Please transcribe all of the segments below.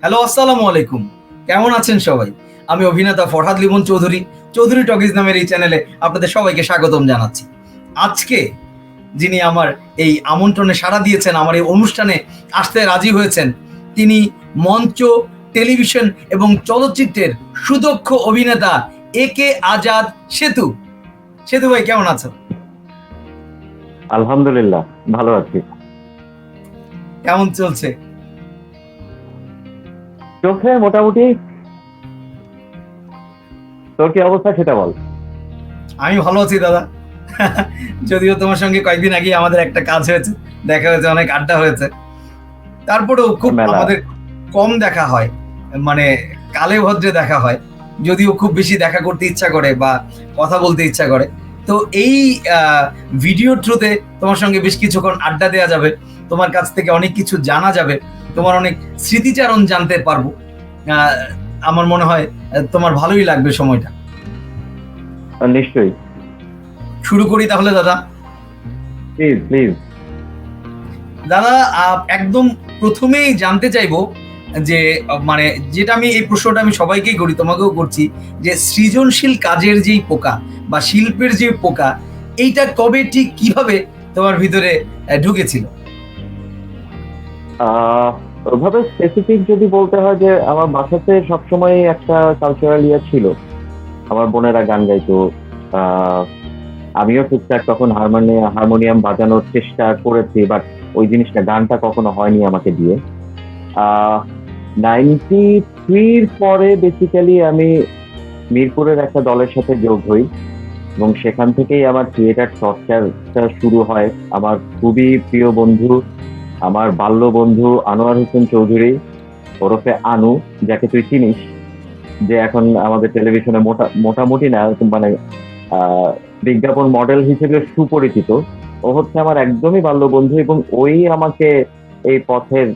Hello, আসসালামু আলাইকুম। কেমন আছেন সবাই? আমি অভিনেতা ফরহাদ লিমন চৌধুরী, চৌধুরী টকিজ নামের এই চ্যানেলে আপনাদের সবাইকে স্বাগতম জানাচ্ছি। আজকে যিনি আমার এই আমন্ত্রণে সাড়া দিয়েছেন, আমার এই অনুষ্ঠানে আসতে রাজি হয়েছেন, তিনি মঞ্চ, টেলিভিশন এবং চলচ্চিত্রের সুদক্ষ অভিনেতা একে আজাদ সেতু। সেতু ভাই, কেমন আছো? আলহামদুলিল্লাহ, ভালো আছি। কেমন চলছে? চলছে মোটামুটি। তোর কি অবস্থা সেটা বল। আমি ভালো আছি দাদা। যদিও তোমার সঙ্গে কয়েকদিন আগে আমাদের একটা কাজ হয়েছে, দেখা হয়েছে, অনেক আড্ডা হয়েছে। তারপরেও খুব মেলা। আমাদের কম দেখা হয়, মানে কালে ভদ্রে দেখা হয়, যদিও খুব বেশি দেখা করতে ইচ্ছা করে বা কথা বলতে ইচ্ছা করে। তো এই ভিডিও থ্রুতে তোমার সঙ্গে বেশ কিছুক্ষণ আড্ডা দেওয়া যাবে, তোমার কাছ থেকে অনেক কিছু জানা যাবে, তোমার অনেক স্মৃতিচারণ জানতে পারবো। আহ, আমার মনে হয় তোমার ভালোই লাগবে সময়টা। নিশ্চয়ই। শুরু করি তাহলে দাদা। Please please. দাদা, একদম প্রথমেই জানতে চাইবো যে মানে যেটা আমি এই প্রশ্নটা আমি সবাইকেই করি, তোমাকেও করছি, যে সৃজনশীল কাজের যেই পোকা বা শিল্পের যে পোকা, এইটা কবে ঠিক কিভাবে তোমার ভিতরে ঢুকেছিল? ওভাবে স্পেসিফিক যদি বলতে হয়, যে আমার বাসাতে সবসময় একটা কালচারাল ইয়ে ছিল। আমার বোনেরা গান গাইতো। আহ, আমিও টুকটাক তখন হারমোনিয়াম বাজানোর চেষ্টা করেছি, বাট ওই জিনিসটা গানটা কখনো হয়নি আমাকে দিয়ে। 93-র পরে বেসিক্যালি আমি মিরপুরের একটা দলের সাথে যোগ হই, এবং সেখান থেকেই আমার থিয়েটার চর্চাটা শুরু হয়। আমার খুবই প্রিয় বন্ধু, আমার বাল্য বন্ধু আনোয়ার হোসেন চৌধুরী ওরফে আনু, যাকে তুই চিনিস, যে এখন আমাদের টেলিভিশনে মোটামুটি না, মানে আহ, বিজ্ঞাপন মডেল হিসেবে সুপরিচিত। ও হচ্ছে আমার একদমই বাল্য বন্ধু, এবং ওই আমাকে এই পথের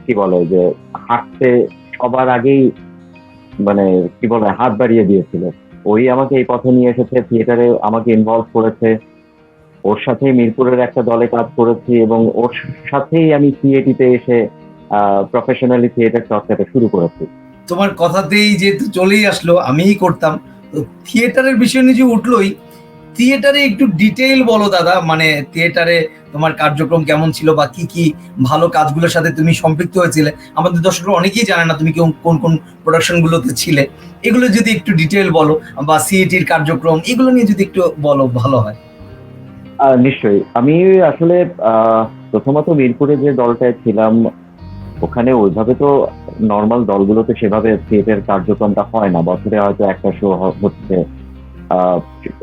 কি বলে যে হাঁটতে সবার আগেই, মানে কি বলে, হাত বাড়িয়ে দিয়েছিল। ওই আমাকে এই পথে নিয়ে এসেছে, থিয়েটারে আমাকে ইনভলভ করেছে। ওর সাথেই মিরপুরের একটা দলে কাজ করেছি, এবং ওর সাথেই আমি সিএটিতে এসে প্রফেশনালি থিয়েটার চর্চাটা শুরু করেছি। তোমার কথাতেই যেহেতু চলেই আসলো, আমিই করতাম, তো থিয়েটারের বিষয় নিয়ে যে উঠলোই, থিয়েটারে একটু ডিটেইল বলো দাদা, মানে থিয়েটারে তোমার কার্যক্রম কেমন ছিল বা কি কি ভালো কাজগুলোর সাথে তুমি সম্পৃক্ত হয়েছিলে। আমাদের দর্শকরা অনেকেই জানে না তুমি কোন কোন প্রোডাকশন গুলোতে ছিলে, এগুলো যদি একটু ডিটেইল বলো, বা সিএটির কার্যক্রম এগুলো নিয়ে যদি একটু বলো, ভালো হয়। নিশ্চয়ই। আমি আসলে আহ, প্রথমত মিরপুরে যে দলটায় ছিলাম, ওখানে ওইভাবে তো নর্মাল দলগুলোতে সেভাবে থিয়েটার কার্যক্রমটা হয় না। বছরে হয়তো একটা শো হচ্ছে। আহ,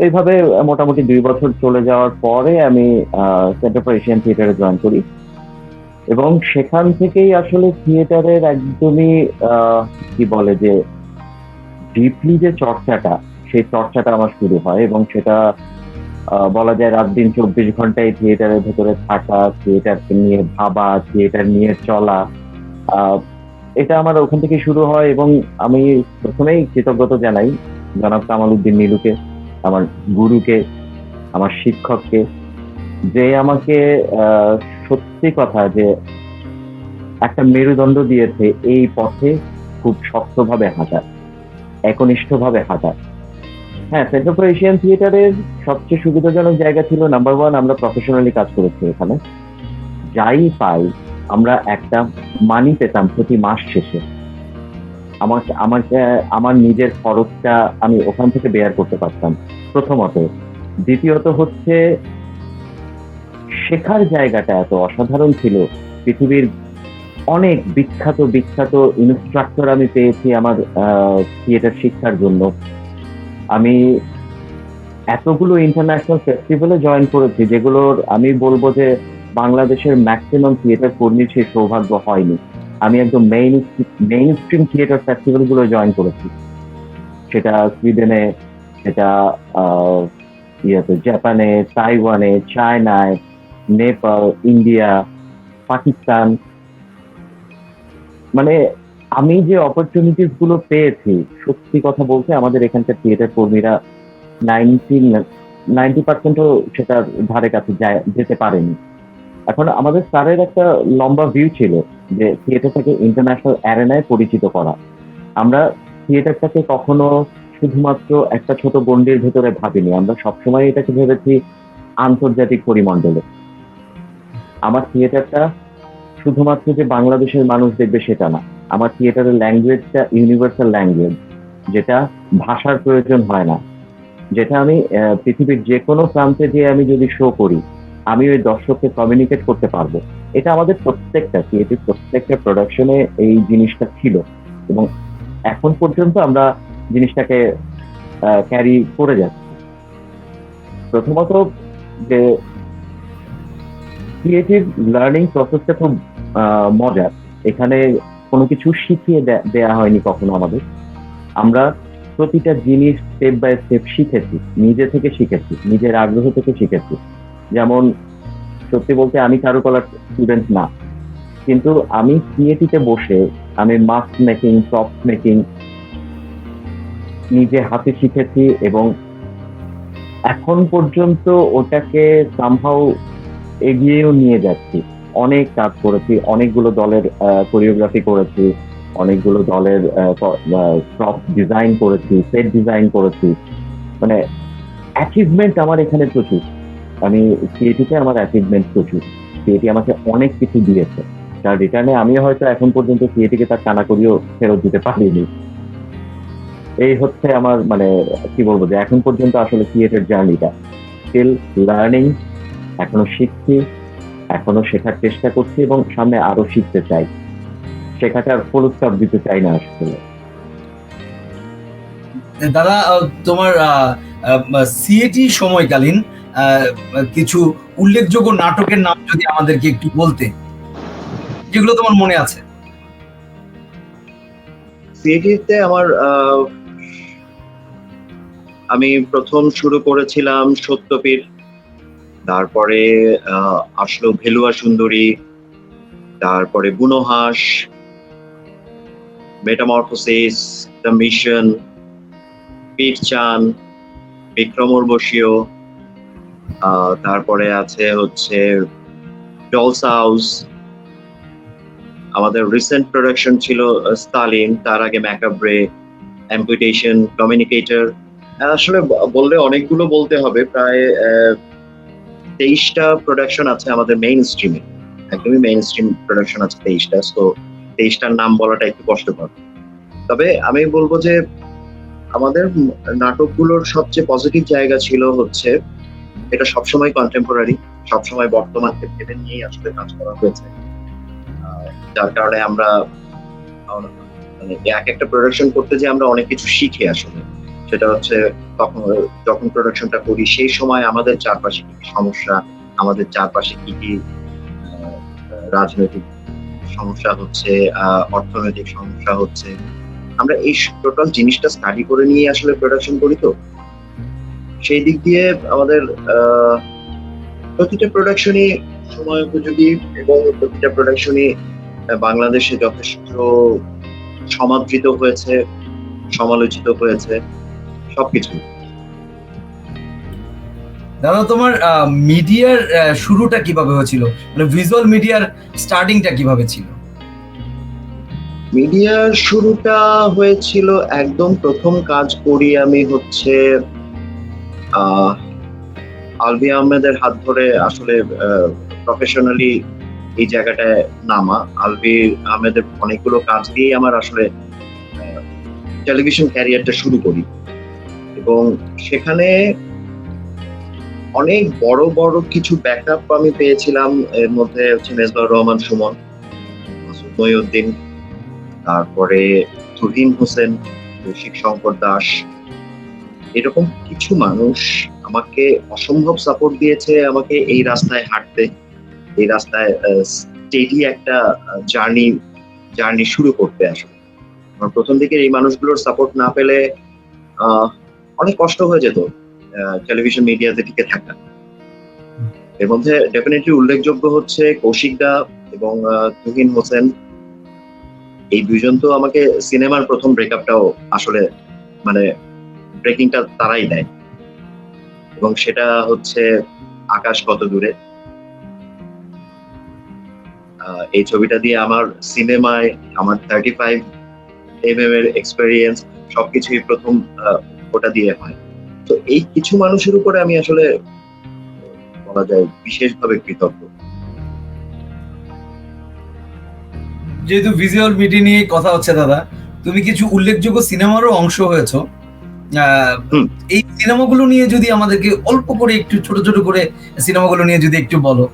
এইভাবে মোটামুটি 2 বছর চলে যাওয়ার পরে আমি সেন্টার ফর এশিয়ান থিয়েটারে জয়েন করি, এবং সেখান থেকেই আসলে থিয়েটারের একদমই কি বলে যে ডিপলি যে চর্চাটা, সেই চর্চাটা আমার শুরু হয়। এবং সেটা বলা যায় রাত দিন 24 ঘন্টায় থিয়েটারের ভেতরে থাকা, থিয়েটার নিয়ে ভাবা, থিয়েটার নিয়ে চলা। আহ, এটা আমার ওখান থেকে শুরু হয়, এবং আমি প্রথমেই কৃতজ্ঞতা জানাই জনাব কামাল উদ্দিন নীলুকে, আমার গুরুকে, আমার শিক্ষককে, যে আমাকে আহ, সত্যি কথা যে একটা মেরুদণ্ড দিয়েছে এই পথে খুব শক্তভাবে হাঁটা, একনিষ্ঠভাবে হাঁটা। হ্যাঁ, সেন্টার ফর এশিয়ান থিয়েটারের সবচেয়ে সুবিধাজনক জায়গা ছিল, নাম্বার ওয়ান, আমরা প্রফেশনালি কাজ করেছি এখানে। যাই পাই আমরা একটা মানি পেতাম প্রতি মাস শেষে। আমার আমার আমার নিজের খরচটা আমি ওখান থেকে বেয়ার করতে পারতাম, প্রথমত। দ্বিতীয়ত হচ্ছে, শেখার জায়গাটা এত অসাধারণ ছিল। পৃথিবীর অনেক বিখ্যাত বিখ্যাত ইনস্ট্রাক্টর আমি পেয়েছি আমার থিয়েটার শিক্ষার জন্য। আমি এতগুলো ইন্টারন্যাশনাল ফেস্টিভ্যালে জয়েন করেছি, যেগুলোর আমি বলবো যে বাংলাদেশের ম্যাক্সিমাম থিয়েটার কর্মীর সেই সৌভাগ্য হয়নি। আমি একদম মেইন স্ট্রিম থিয়েটার ফেস্টিভ্যাল গুলো জয়েন করেছি, সেটা সুইডেনে, সেটা আহ, ইয়েতে জাপানে, তাইওয়ানে, চায়নায়, নেপাল, ইন্ডিয়া, পাকিস্তান। মানে আমি যে অপরচুনিটিস গুলো পেয়েছি, সত্যি কথা বলতে আমাদের এখানকার থিয়েটার কর্মীরা 90% সেটার ধারে কাছে যেতে পারেনি। এখন আমাদের স্যারের একটা লম্বা ভিউ ছিল, যে থিয়েটারটাকে ইন্টারন্যাশনাল অ্যারেনায় পরিচিত করা। আমরা থিয়েটারটাকে কখনো শুধুমাত্র একটা ছোট গণ্ডির ভেতরে ভাবিনি, আমরা সবসময় এটাকে ভেবেছি আন্তর্জাতিক পরিমণ্ডলে। আমার থিয়েটারটা শুধুমাত্র যে বাংলাদেশের মানুষ দেখবে সেটা না, আমার থিয়েটারের ল্যাঙ্গুয়েজটা ইউনিভার্সাল ল্যাঙ্গুয়েজ, যেটা ভাষার প্রয়োজন হয় না, যেটা আমি পৃথিবীর যে কোনো প্রান্তে যে আমি যদি শো করি আমি ওই দর্শককে কমিউনিকেট করতে পারবো। এটা আমাদের প্রত্যেকটা থিয়েটার প্রত্যেকটা প্রোডাকশনে এই জিনিসটা ছিল এবং এখন পর্যন্ত আমরা জিনিসটাকে ক্যারি করে যাচ্ছি। প্রথমত যে ক্রিয়েটিভ লার্নিং প্রসেসটা খুব মজার। এখানে কোনো কিছু শিখিয়ে দেয়া হয়নি কখনো আমাদের। আমরা প্রতিটা জিনিস স্টেপ বাই স্টেপ শিখেছি, নিজে থেকে শিখেছি, নিজের আগ্রহ থেকে শিখেছি। যেমন সত্যি বলতে আমি চারুকলার স্টুডেন্ট না, কিন্তু আমি সিএটিতে বসে আমি মাস্ক মেকিং, প্রপ মেকিং নিজে হাতে শিখেছি এবং এখন পর্যন্ত ওটাকে সামহাউ এগিয়েও নিয়ে যাচ্ছি। অনেক কাজ করেছি, অনেকগুলো দলের কোরিওগ্রাফি করেছি, অনেকগুলো দলের প্রপ ডিজাইন করেছি, সেট ডিজাইন করেছি। মানে অ্যাচিভমেন্ট আমার এখানে প্রচুর। আমি সিএটিতে আমার অ্যাচিভমেন্ট প্রচুর। সিএটি আমাকে অনেক কিছু দিয়েছে, তার রিটার্নে আমি হয়তো এখন পর্যন্ত সিএটিকে তার টানাকড়িও ফেরত দিতে পারিনি। এই হচ্ছে আমার মানে কি বলবো, যে এখন পর্যন্ত আসলে ক্রিয়েটের জার্নিটা স্টিল লার্নিং, এখনো শিখছি, এখনো শেখার চেষ্টা করছি এবং সামনে আরো শিখতে চাই। শেখাটার ফুল স্টপ দিতে চাই না আসলে। দাদা, তোমার সিএটি সময়কালীন কিছু উল্লেখযোগ্য নাটকের নাম যদি আমাদেরকে একটু বলতে, যেগুলো তোমার মনে আছে। সিএটিতে আমি প্রথম শুরু করেছিলাম সত্যপীর, তারপরে আসলো ভেলুয়া সুন্দরী, তারপরে বুনোহাস, মেটামরফোসিস, দ্য মিশন, পীরচান, বিক্রমোর্বশীয়, তারপরে আছে হচ্ছে ডলস হাউস। আমাদের রিসেন্ট প্রোডাকশন ছিল স্টালিন, তার আগে ম্যাকাব্রে, অ্যাম্পুটেশন, কমিউনিকেটর। আসলে বললে অনেকগুলো বলতে হবে, প্রায় 23টা প্রোডাকশন আছে আমাদের মেইন স্ট্রিমে, একদমই মেইন স্ট্রিম প্রোডাকশন আছে 23টা। তো 23টার নাম বলাটা একটু কষ্টকর। তবে আমি বলবো যে আমাদের নাটকগুলোর সবচেয়ে পজিটিভ জায়গা ছিল হচ্ছে এটা সবসময় কন্টেম্পোরারি, সবসময় বর্তমানকে ভেবে নিয়েই আসলে কাজ করা হয়েছে। যার কারণে আমরা মানে এক একটা প্রোডাকশন করতে যে আমরা অনেক কিছু শিখি আসলে। সেটা হচ্ছে তখন যখন প্রোডাকশনটা করি সেই সময় আমাদের চারপাশে কি কি সমস্যা, আমাদের চারপাশে কি কি রাজনৈতিক সমস্যা হচ্ছে, অর্থনৈতিক সমস্যা হচ্ছে, আমরা এই টোটাল জিনিসটা স্টাডি করে নিয়ে আসলে প্রোডাকশন করি। তো সেই দিক দিয়ে আমাদের প্রতিটা প্রোডাকশনই সময় উপযোগী এবং প্রতিটা প্রোডাকশনই বাংলাদেশে যথেষ্ট সমাদৃত হয়েছে, সমালোচিত হয়েছে, সবকিছু। দাদা, তোমার মিডিয়ার শুরুটা কিভাবে হয়েছিল, মানে ভিজুয়াল মিডিয়ার স্টার্টিংটা কিভাবে ছিল? মিডিয়ার শুরুটা হয়েছিল একদম প্রথম কাজ করি আমি হচ্ছে আলভি আহমেদের হাত ধরে আসলে প্রফেশনালি এই জায়গাটায় নামা। আলভি আহমেদের অনেকগুলো কাজ দিয়েই আমার আসলে টেলিভিশন ক্যারিয়ারটা শুরু করি এবং সেখানে অনেক বড় বড় কিছু ব্যাকআপ আমি পেয়েছিলাম। এর মধ্যে হচ্ছে মেজবাউর রহমান সুমন, মহিউদ্দিন, তারপরে তুহিন হোসেন, কৌশিক শঙ্কর দাস, এরকম কিছু মানুষ আমাকে অসম্ভব সাপোর্ট দিয়েছে আমাকে এই রাস্তায় হাঁটতে, এই রাস্তায় স্টেডি একটা জার্নি শুরু করতে। আসলে প্রথম দিকে এই মানুষগুলোর সাপোর্ট না পেলে অনেক কষ্ট হয়ে যেত টেলিভিশন মিডিয়াতে টিকে থাকা। এর মধ্যে ডেফিনেটলি উল্লেখযোগ্য হচ্ছে কৌশিক দা এবং তুহিন হোসেন। এই দুইজন তো আমাকে সিনেমার প্রথম ব্রেকআপটাও আসলে মানে ব্রেকিংটা তারাই দেয় এবং সেটা হচ্ছে আকাশ কত দূরে। এই ছবিটা দিয়ে আমার সিনেমায় আমার 35 এর এক্সপেরিয়েন্স সবকিছুই প্রথম ওটা দিয়ে হয়। তো এই কিছু মানুষের উপরে আমি আসলে বলা যায় বিশেষভাবে কৃতজ্ঞ। যেহেতু ভিজুয়াল মিডিয়া নিয়ে কথা হচ্ছে দাদা, তুমি কিছু উল্লেখযোগ্য সিনেমারও অংশ হয়েছো। হুম। এই সিনেমাগুলো নিয়ে যদি আমাদেরকে অল্প করে একটু ছোট ছোট করে সিনেমাগুলো নিয়ে যদি একটু বলো।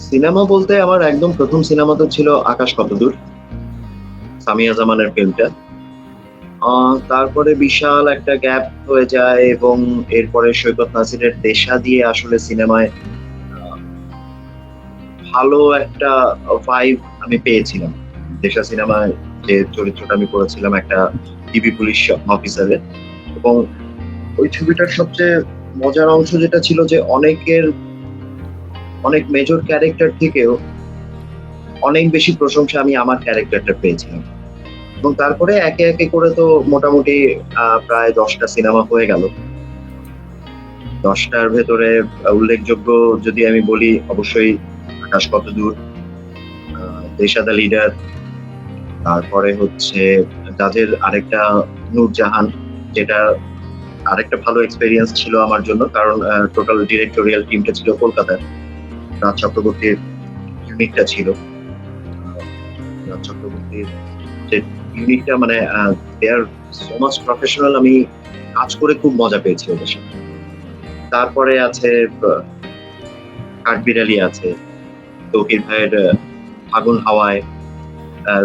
সিনেমা বলতে আমার একদম প্রথম সিনেমা তো ছিল আকাশ কতদূর, সামিয়া জামানের ফিল্মটা। তারপরে বিশাল একটা গ্যাপ হয়ে যায় এবং এরপরে সৈকত নাসিরের দেশা দিয়ে আসলে সিনেমায় ভালো একটা ভাইব আমি পেয়েছিলাম। দেশা সিনেমায় যে চরিত্রটা আমি করেছিলাম একটা টিভি পুলিশ অফিসারের, এবং ওই ছবিটার সবচেয়ে মজার অংশ যেটা ছিল যে অনেক মেজর ক্যারেক্টার থেকেও অনেক বেশি প্রশংসা আমি আমার ক্যারেক্টারটা পেয়েছিলাম। এবং তারপরে একে একে করে তো মোটামুটি প্রায় 10টা সিনেমা হয়ে গেল। 10টার ভেতরে উল্লেখযোগ্য যদি আমি বলি, অবশ্যই আকাশ কতদূর, দেশা দ্য লিডার, তারপরে হচ্ছে জাজের আরেকটা নূরজাহান, যেটা আরেকটা ভালো এক্সপেরিয়েন্স ছিল আমার জন্য, কারণ টোটাল ডিরেক্টোরিয়াল টিমটা ছিল কলকাতার। রাজ চক্রবর্তীর ইউনিটটা ছিল। রাজ চক্রবর্তীর যে ইউনিটটা মানে দে আর সো মাচ প্রফেশনাল, আমি কাজ করে খুব মজা পেয়েছি ওদের সাথে। তারপরে আছে কাঠবিড়ালি আছে, তৌকির ভাইয়ের আগুন হাওয়ায়,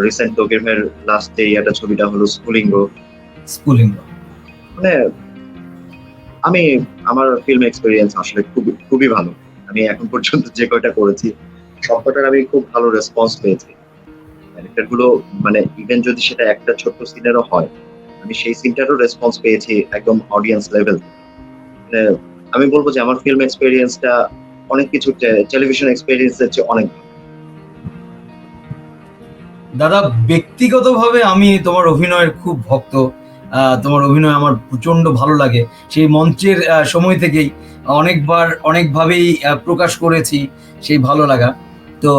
রিসেন্ট তৌকির ভাইয়ের লাস্ট যে একটা ছবিটা হলো স্ফুলিঙ্গ। মানে আমি আমার ফিল্ম এক্সপেরিয়েন্স আসলে খুবই ভালো। আমি এখন পর্যন্ত যে কয়টা করেছি সবকটার আমি খুব ভালো রেসপন্স পেয়েছি। ক্যারেক্টার গুলো মানে ইভেন যদি সেটা একটা ছোট্ট সিনেরও হয়, আমি সেই সিনটারও রেসপন্স পেয়েছি একদম অডিয়েন্স লেভেল। মানে আমি বলবো যে আমার ফিল্ম এক্সপেরিয়েন্সটা অনেক কিছু টেলিভিশন এক্সপেরিয়েন্সের চেয়ে অনেক। দাদা, ব্যক্তিগতভাবে আমি তোমার অভিনয়ের খুব ভক্ত। তোমার অভিনয় আমার প্রচন্ড ভালো লাগে। সেই মঞ্চের সময় থেকেই অনেকভাবেই প্রকাশ করেছি সেই ভালো লাগা। তো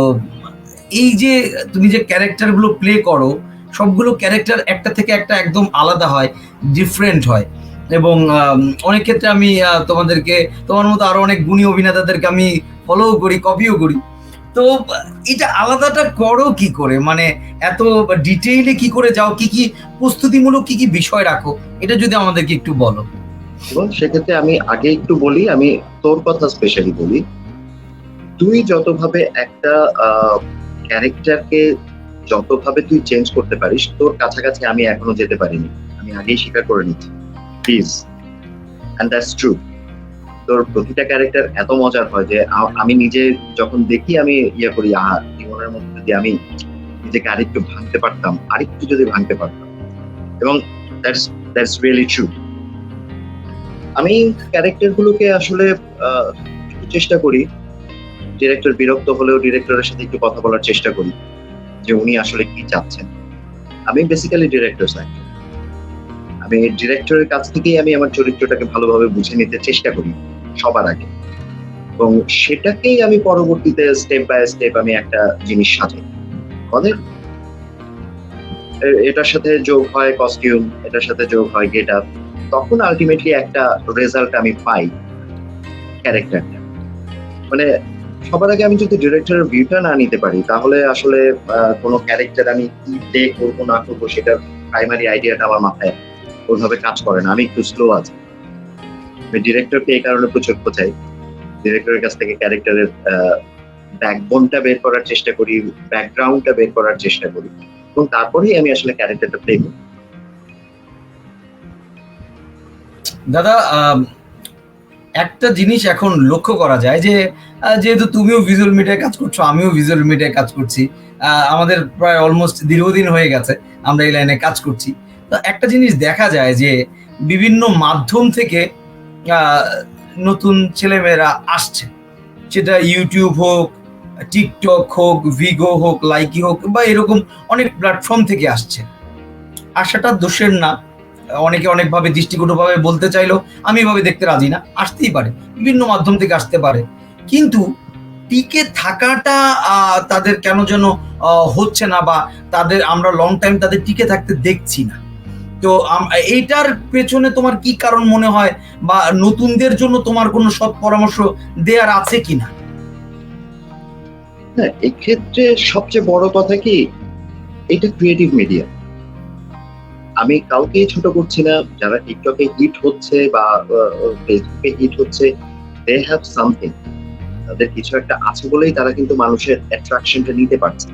এই যে তুমি যে ক্যারেক্টারগুলো প্লে করো, সবগুলো ক্যারেক্টার একটা থেকে একটা একদম আলাদা হয়, ডিফারেন্ট হয়। এবং অনেক ক্ষেত্রে আমি তোমার মতো আরো অনেক গুণী অভিনেতাদেরকে আমি ফলো করি, কপিও করি। তো এটা আলাদাটা করো কি করে, মানে এত ডিটেইলে কি করে যাও, কি প্রস্তুতিমূলক কি বিষয় রাখো, এটা যদি আমাদেরকে একটু বলো। এবং সেক্ষেত্রে আমি আগে একটু বলি, আমি তোর কথা স্পেশালি বলি। তুই যতভাবে একটা ক্যারেক্টারকে যতভাবে তুই চেঞ্জ করতে পারিস, তোর কাছাকাছি আমি এখনো যেতে পারিনি। আমি আগেই স্বীকার করে নিচ্ছি, প্লিজ। And that's true. তোর প্রতিটা ক্যারেক্টার এত মজার হয় যে আমি নিজে যখন দেখি আমি করি, জীবনের মধ্যে যদি আমি নিজেকে আরেকটু ভাঙতে পারতাম, আরেকটু যদি ভাঙতে পারতাম। এবং দ্যাটস রিয়েলি ট্রু। আমি ক্যারেক্টার গুলোকে আসলে একটু চেষ্টা করি, ডিরেক্টর বিরক্ত হলেও ডিরেক্টরের সাথে একটু কথা বলার চেষ্টা করি যে উনি আসলে কি চাচ্ছেন। আমি বেসিক্যালি ডিরেক্টর চাই। আমি ডিরেক্টরের কাছ থেকেই আমি আমার চরিত্রটাকে ভালোভাবে বুঝে নিতে চেষ্টা করি সবার আগে, এবং সেটাকেই আমি পরবর্তীতে স্টেপ বাই স্টেপ আমি একটা জিনিস সাজাই। আমাদের এটার সাথে যোগ হয় কস্টিউম, এটার সাথে যোগ হয় গেট আপ, তখন আলটিমেটলি একটা রেজাল্ট আমি পাই ক্যারেক্টারটা। মানে সবার আগে আমি যদি ডিরেক্টরের ভিউটা না নিতে পারি, তাহলে আসলে কোনো ক্যারেক্টার আমি কি প্লে করবো না করবো সেটার প্রাইমারি আইডিয়াটা আমার মাথায় ওইভাবে কাজ করে না। আমি একটু স্লো আছি। আমি ডিরেক্টরকে এই কারণে প্রচুর খোঁচাই, ডিরেক্টরের কাছ থেকে ক্যারেক্টারের ব্যাকবোনটা বের করার চেষ্টা করি, ব্যাকগ্রাউন্ডটা বের করার চেষ্টা করি, এবং তারপরেই আমি আসলে ক্যারেক্টারটা প্লে করি। দাদা, একটা জিনিস এখন লক্ষ্য করা যায় যে যেহেতু তুমিও ভিজুয়াল মিডিয়ায় কাজ করছো, আমিও ভিজুয়াল মিডিয়ায় কাজ করছি, আমাদের প্রায় অলমোস্ট দীর্ঘদিন হয়ে গেছে আমরা এই লাইনে কাজ করছি। তো একটা জিনিস দেখা যায় যে বিভিন্ন মাধ্যম থেকে নতুন ছেলেমেয়েরা আসছে, সেটা ইউটিউব হোক, টিকটক হোক, ভিগো হোক, লাইকি হোক, বা এরকম অনেক প্ল্যাটফর্ম থেকে আসছে। আসাটা দোষের না, অনেকে অনেকভাবে দৃষ্টিকটুভাবে বলতে চাইলেও আমি এভাবে দেখতে রাজি না। আসতেই পারে, বিভিন্ন মাধ্যম থেকে আসতে পারে, কিন্তু টিকে থাকাটা তাদের কেন যেন হচ্ছে না, বা তাদের আমরা লং টাইম তাদের টিকে থাকতে দেখছি না। তো এইটার পেছনে তোমার কি কারণ মনে হয়, বা নতুনদের জন্য তোমার কোনো সৎ পরামর্শ দেওয়ার আছে কিনা? হ্যাঁ, এক্ষেত্রে সবচেয়ে বড় কথা কি, এটা ক্রিয়েটিভ মিডিয়া। আমি কাউকে ছোট করছি না। যারা টিকটকে হিট হচ্ছে বা ফেসবুকে হিট হচ্ছে, দে হ্যাভ সামথিং, তাদের কিছু একটা আছে বলেই তারা কিন্তু মানুষের অ্যাট্রাকশনটা নিতে পারছে।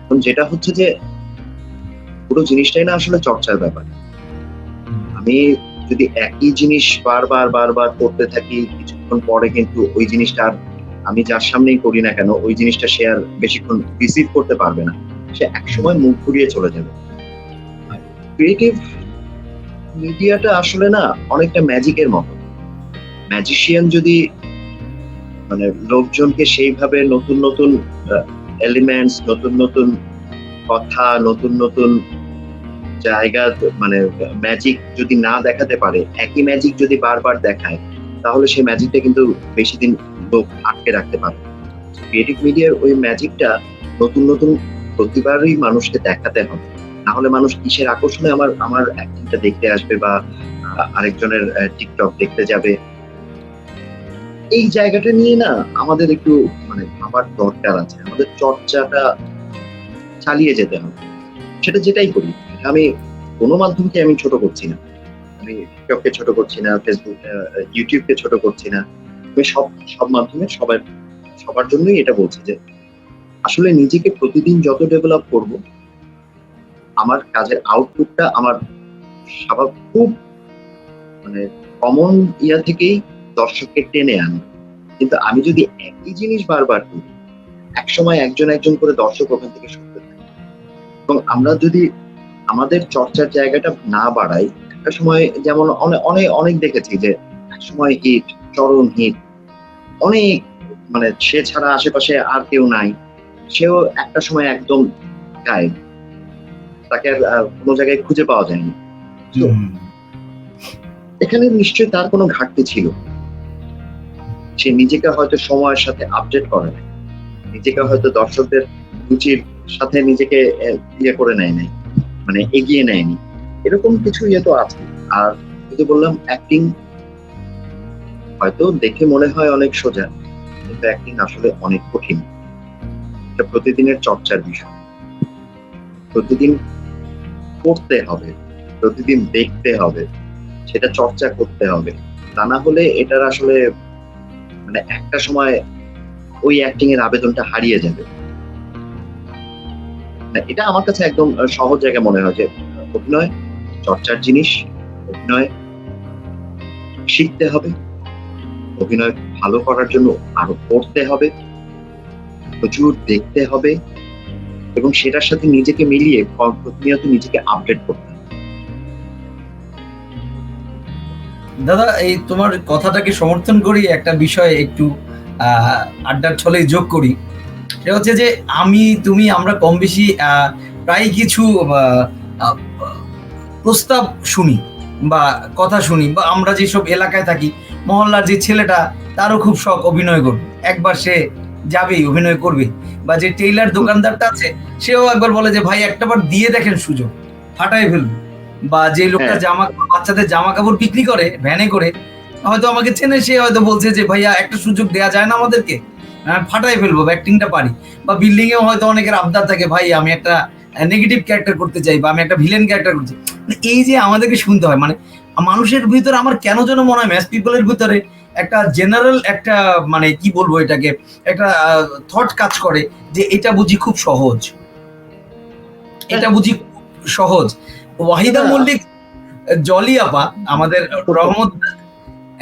এখন যেটা হচ্ছে যে পুরো জিনিসটাই না আসলে চর্চার ব্যাপার। আমি যদি একই জিনিস বারবার বারবার করতে থাকি, কিছুক্ষণ পরে কিন্তু ওই জিনিসটা আর, আমি যার সামনেই করি না কেন, ওই জিনিসটা সে আর বেশিক্ষণ রিসিভ করতে পারবে না। সে একসময় মুখ ঘুরিয়ে চলে যাবে। ক্রিয়েটিভ মিডিয়াটা আসলে না অনেকটা ম্যাজিকের মতো। ম্যাজিশিয়ান যদি মানে লোকজনকে সেইভাবে নতুন নতুন এলিমেন্টস, নতুন নতুন কথা, নতুন নতুন জায়গা, মানে ম্যাজিক যদি না দেখাতে পারে, একই ম্যাজিক যদি বারবার দেখায়, তাহলে সেই ম্যাজিকটা কিন্তু বেশি দিন লোক আটকে রাখতে পারে। ক্রিয়েটিভ মিডিয়ার ওই ম্যাজিকটা নতুন নতুন প্রতিবারই মানুষকে দেখাতে হবে, না হলে মানুষ কিসের আকর্ষণে আমার আমার অ্যাক্টিংটা দেখতে আসবে বা আরেকজনের টিকটক দেখতে যাবে। এই জায়গাটা নিয়ে না আমাদের একটু মানে ভাবার দরকার আছে। আমাদের চর্চাটা চালিয়ে যেতে হবে, সেটা যেটাই করি। আমি কোনো মাধ্যমকে আমি ছোট করছি না। আমি টিকটককে ছোট করছি না, ফেসবুক, ইউটিউবকে ছোট করছি না। আমি সব সব মাধ্যমে সবার জন্যই এটা বলছি যে আসলে নিজেকে প্রতিদিন যত ডেভেলপ করব, আমার কাজের আউটপুটটা আমার খুব মানে কমন ইয়া থেকেই দর্শককে টেনে আনে। কিন্তু আমি যদি একই জিনিস বারবার করি, একসময় একজন একজন করে দর্শক ওখান থেকে সরতে থাকে। এবং আমরা যদি আমাদের চর্চার জায়গাটা না বাড়াই, একটা সময় যেমন অনেক অনেক অনেক দেখেছি যে একসময় হিট, চরম হিট, অনেক, মানে সে ছাড়া আশেপাশে আর কেউ নাই, সেও একটা সময় একদম গায়েব, তাকে আর কোনো জায়গায় খুঁজে পাওয়া যায়নি। তো এখানে নিশ্চয়ই তার কোনো ঘাটতি ছিল। সে নিজেকে হয়তো সময়ের সাথে আপডেট করে নাই, নিজেকে হয়তো দর্শকদের রুচির সাথে নিজেকে ইয়ে করে নেয় নাই, মানে এগিয়ে নেয়নি। এরকম কিছু ইয়ে তো আছে। আর যদি বললাম অ্যাক্টিং, হয়তো দেখে মনে হয় অনেক সোজা, কিন্তু অ্যাক্টিং আসলে অনেক কঠিন। এটা প্রতিদিনের চর্চার বিষয়। প্রতিদিন পড়তে হবে, প্রতিদিন দেখতে হবে, সেটা চর্চা করতে হবে। তা না হলে এটার আসলে মানে একটা সময় ওই অ্যাক্টিং এর আবেদনটা হারিয়ে যাবে। এটা আমার কাছে একদম সহজ জায়গা মনে হয় যে অভিনয় চর্চার জিনিস। অভিনয় শিখতে হবে, অভিনয় ভালো করার জন্য আরো পড়তে হবে, প্রচুর দেখতে হবে, এবং সেটার সাথে নিজেকে মিলিয়ে প্রতিনিয়ত নিজেকে আপডেট করতে হবে। দাদা, এই তোমার কথাটাকে সমর্থন করি, একটা বিষয় একটু আড্ডার ছলে যোগ করি। সেটা হচ্ছে যে আমরা কম বেশি প্রায় কিছু আহ, প্রস্তাব শুনি বা কথা শুনি, বা আমরা যেসব এলাকায় থাকি, মহল্লার যে ছেলেটা, তারও খুব শখ অভিনয় করবে, একবার সে যাবেই অভিনয় করবে। বা যে টেইলার দোকানদারটা আছে, সেও একবার বলে যে ভাই একটাবার দিয়ে দেখেন, সুযোগ ফাটাই ফেলবে। বা যে লোকটা বাচ্চাদের জামা কাপড় বিক্রি করে ভ্যানে করে, হয়তো আমাকে চেনে, সে হয়তো বলছে যে ভাইয়া একটা সুযোগ দেয়া যায় না আমাদেরকে, ফাটাই ফেলবো, অ্যাক্টিংটা পারি। বা বিল্ডিং এও হয়তো অনেকের আবদার থাকে, ভাই আমি একটা নেগেটিভ ক্যারেক্টার করতে চাই, বা আমি একটা ভিলেন ক্যারেক্টার করতে চাই। এই যে আমাদেরকে শুনতে হয়, মানে মানুষের ভিতরে আমার কেন যেন মনে হয় ম্যাস পিপলের ভিতরে একটা জেনারেল একটা, মানে কি বলবো এটাকে, একটা থট কাজ করে যে এটা বুঝি খুব সহজ, এটা বুঝি খুব সহজ। ওয়াহিদা মল্লিক, জলি আপা, আমাদের রহমত,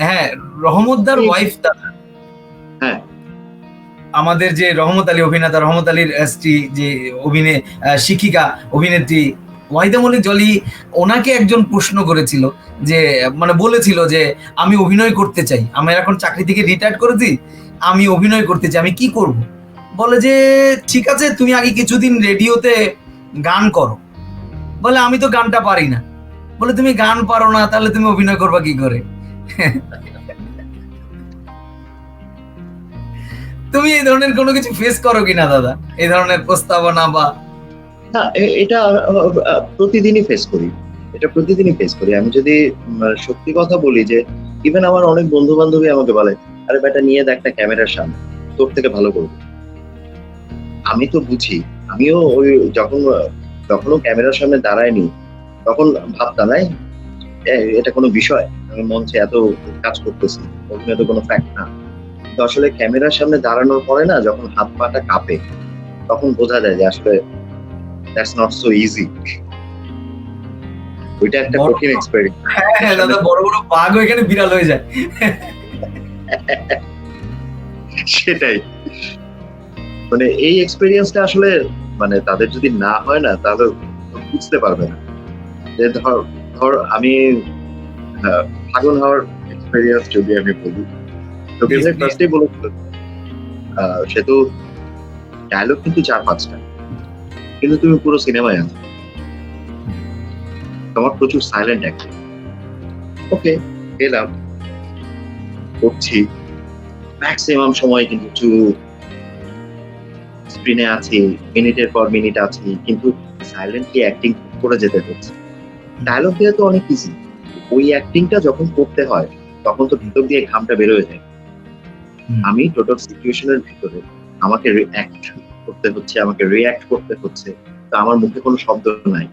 হ্যাঁ রহমতদার ওয়াইফ, হ্যাঁ, আমাদের যে রহমত আলী অভিনেতা, রহমত আলীর স্ত্রী, যে শিক্ষিকা অভিনেত্রী ওয়াহিদা মল্লিক জলি, ওনাকে একজন প্রশ্ন করেছিল যে, মানে বলেছিল যে আমি অভিনয় করতে চাই, আমি এখন চাকরি থেকে রিটায়ার করেছি, আমি অভিনয় করতে চাই, আমি কি করব? বলে যে ঠিক আছে, তুমি আগে কিছুদিন রেডিওতে গান করো। বলে আমি তো গানটা পারি না। বলে তুমি গান পারো না, তাহলে তুমি অভিনয় করবা কি করে? তুমি এই ধরনের কোনো কিছু ফেস করো কিনা দাদা, এই ধরনের প্রস্তাবনা বা? না, এটা প্রতিদিনই ফেস করি, এটা প্রতিদিনই ফেস করি। আমি যদি সত্যি কথা বলি যে ইভেন আমার অনেক বন্ধু বান্ধবী আমাকে বলে, আরে বেটা নিয়ে দেখ না ক্যামেরার সামনে, তোর থেকে ভালো করবো। আমি তো বুঝি, আমিও ওই যখনও ক্যামেরার সামনে দাঁড়ায়নি তখন ভাবতাম নাই এটা কোনো বিষয়, আমি মঞ্চে এত কাজ করতেছি, অভিনয় তো কোনো ফ্যাক্ট না। তো আসলে ক্যামেরার সামনে দাঁড়ানোর পরে না, যখন হাত পাটা কাঁপে তখন বোঝা যায় যে আসলে দ্যাটস নট সো ইজি। ওইটা একটা বড় কঠিন এক্সপেরিয়েন্স। হ্যাঁ দাদা, বড় বড় বাঘও এখানে বিড়াল হয়ে যায়। সেটাই, মানে এই এক্সপেরিয়েন্সটা আসলে মানে তাদের যদি না হয় না তাহলে বুঝতে পারবে না। যে ধর আমি ফাগুন হওয়ার এক্সপেরিয়েন্স যদি আমি বলি, তো ফার্স্টেই বলেছিল সে তো ডায়লগ কিন্তু 4-5টা, কিন্তু তুমি পুরো সিনেমায় আছো, তোমার প্রচুর সাইলেন্ট অ্যাক্টিং। ওকে, গেলাম, করছি, ম্যাক্সিমাম সময় কিন্তু চুপ, স্ক্রিনে আছি, মিনিটের পর মিনিট আছি, কিন্তু সাইলেন্টলি অ্যাক্টিং করে যেতে হচ্ছে। ডায়লগ দিয়ে তো অনেক ইজি, ওই অ্যাক্টিংটা যখন করতে হয় তখন তো ভিতর দিয়ে ঘামটা বের হয়ে যায়। আমি টোটাল সিচুয়েশনের ভিতরে আমাকে রিঅ্যাক্ট করতে হচ্ছে, আমাকে রিঅ্যাক্ট করতে হচ্ছে, তো আমার মুখে কোনো শব্দ নাই,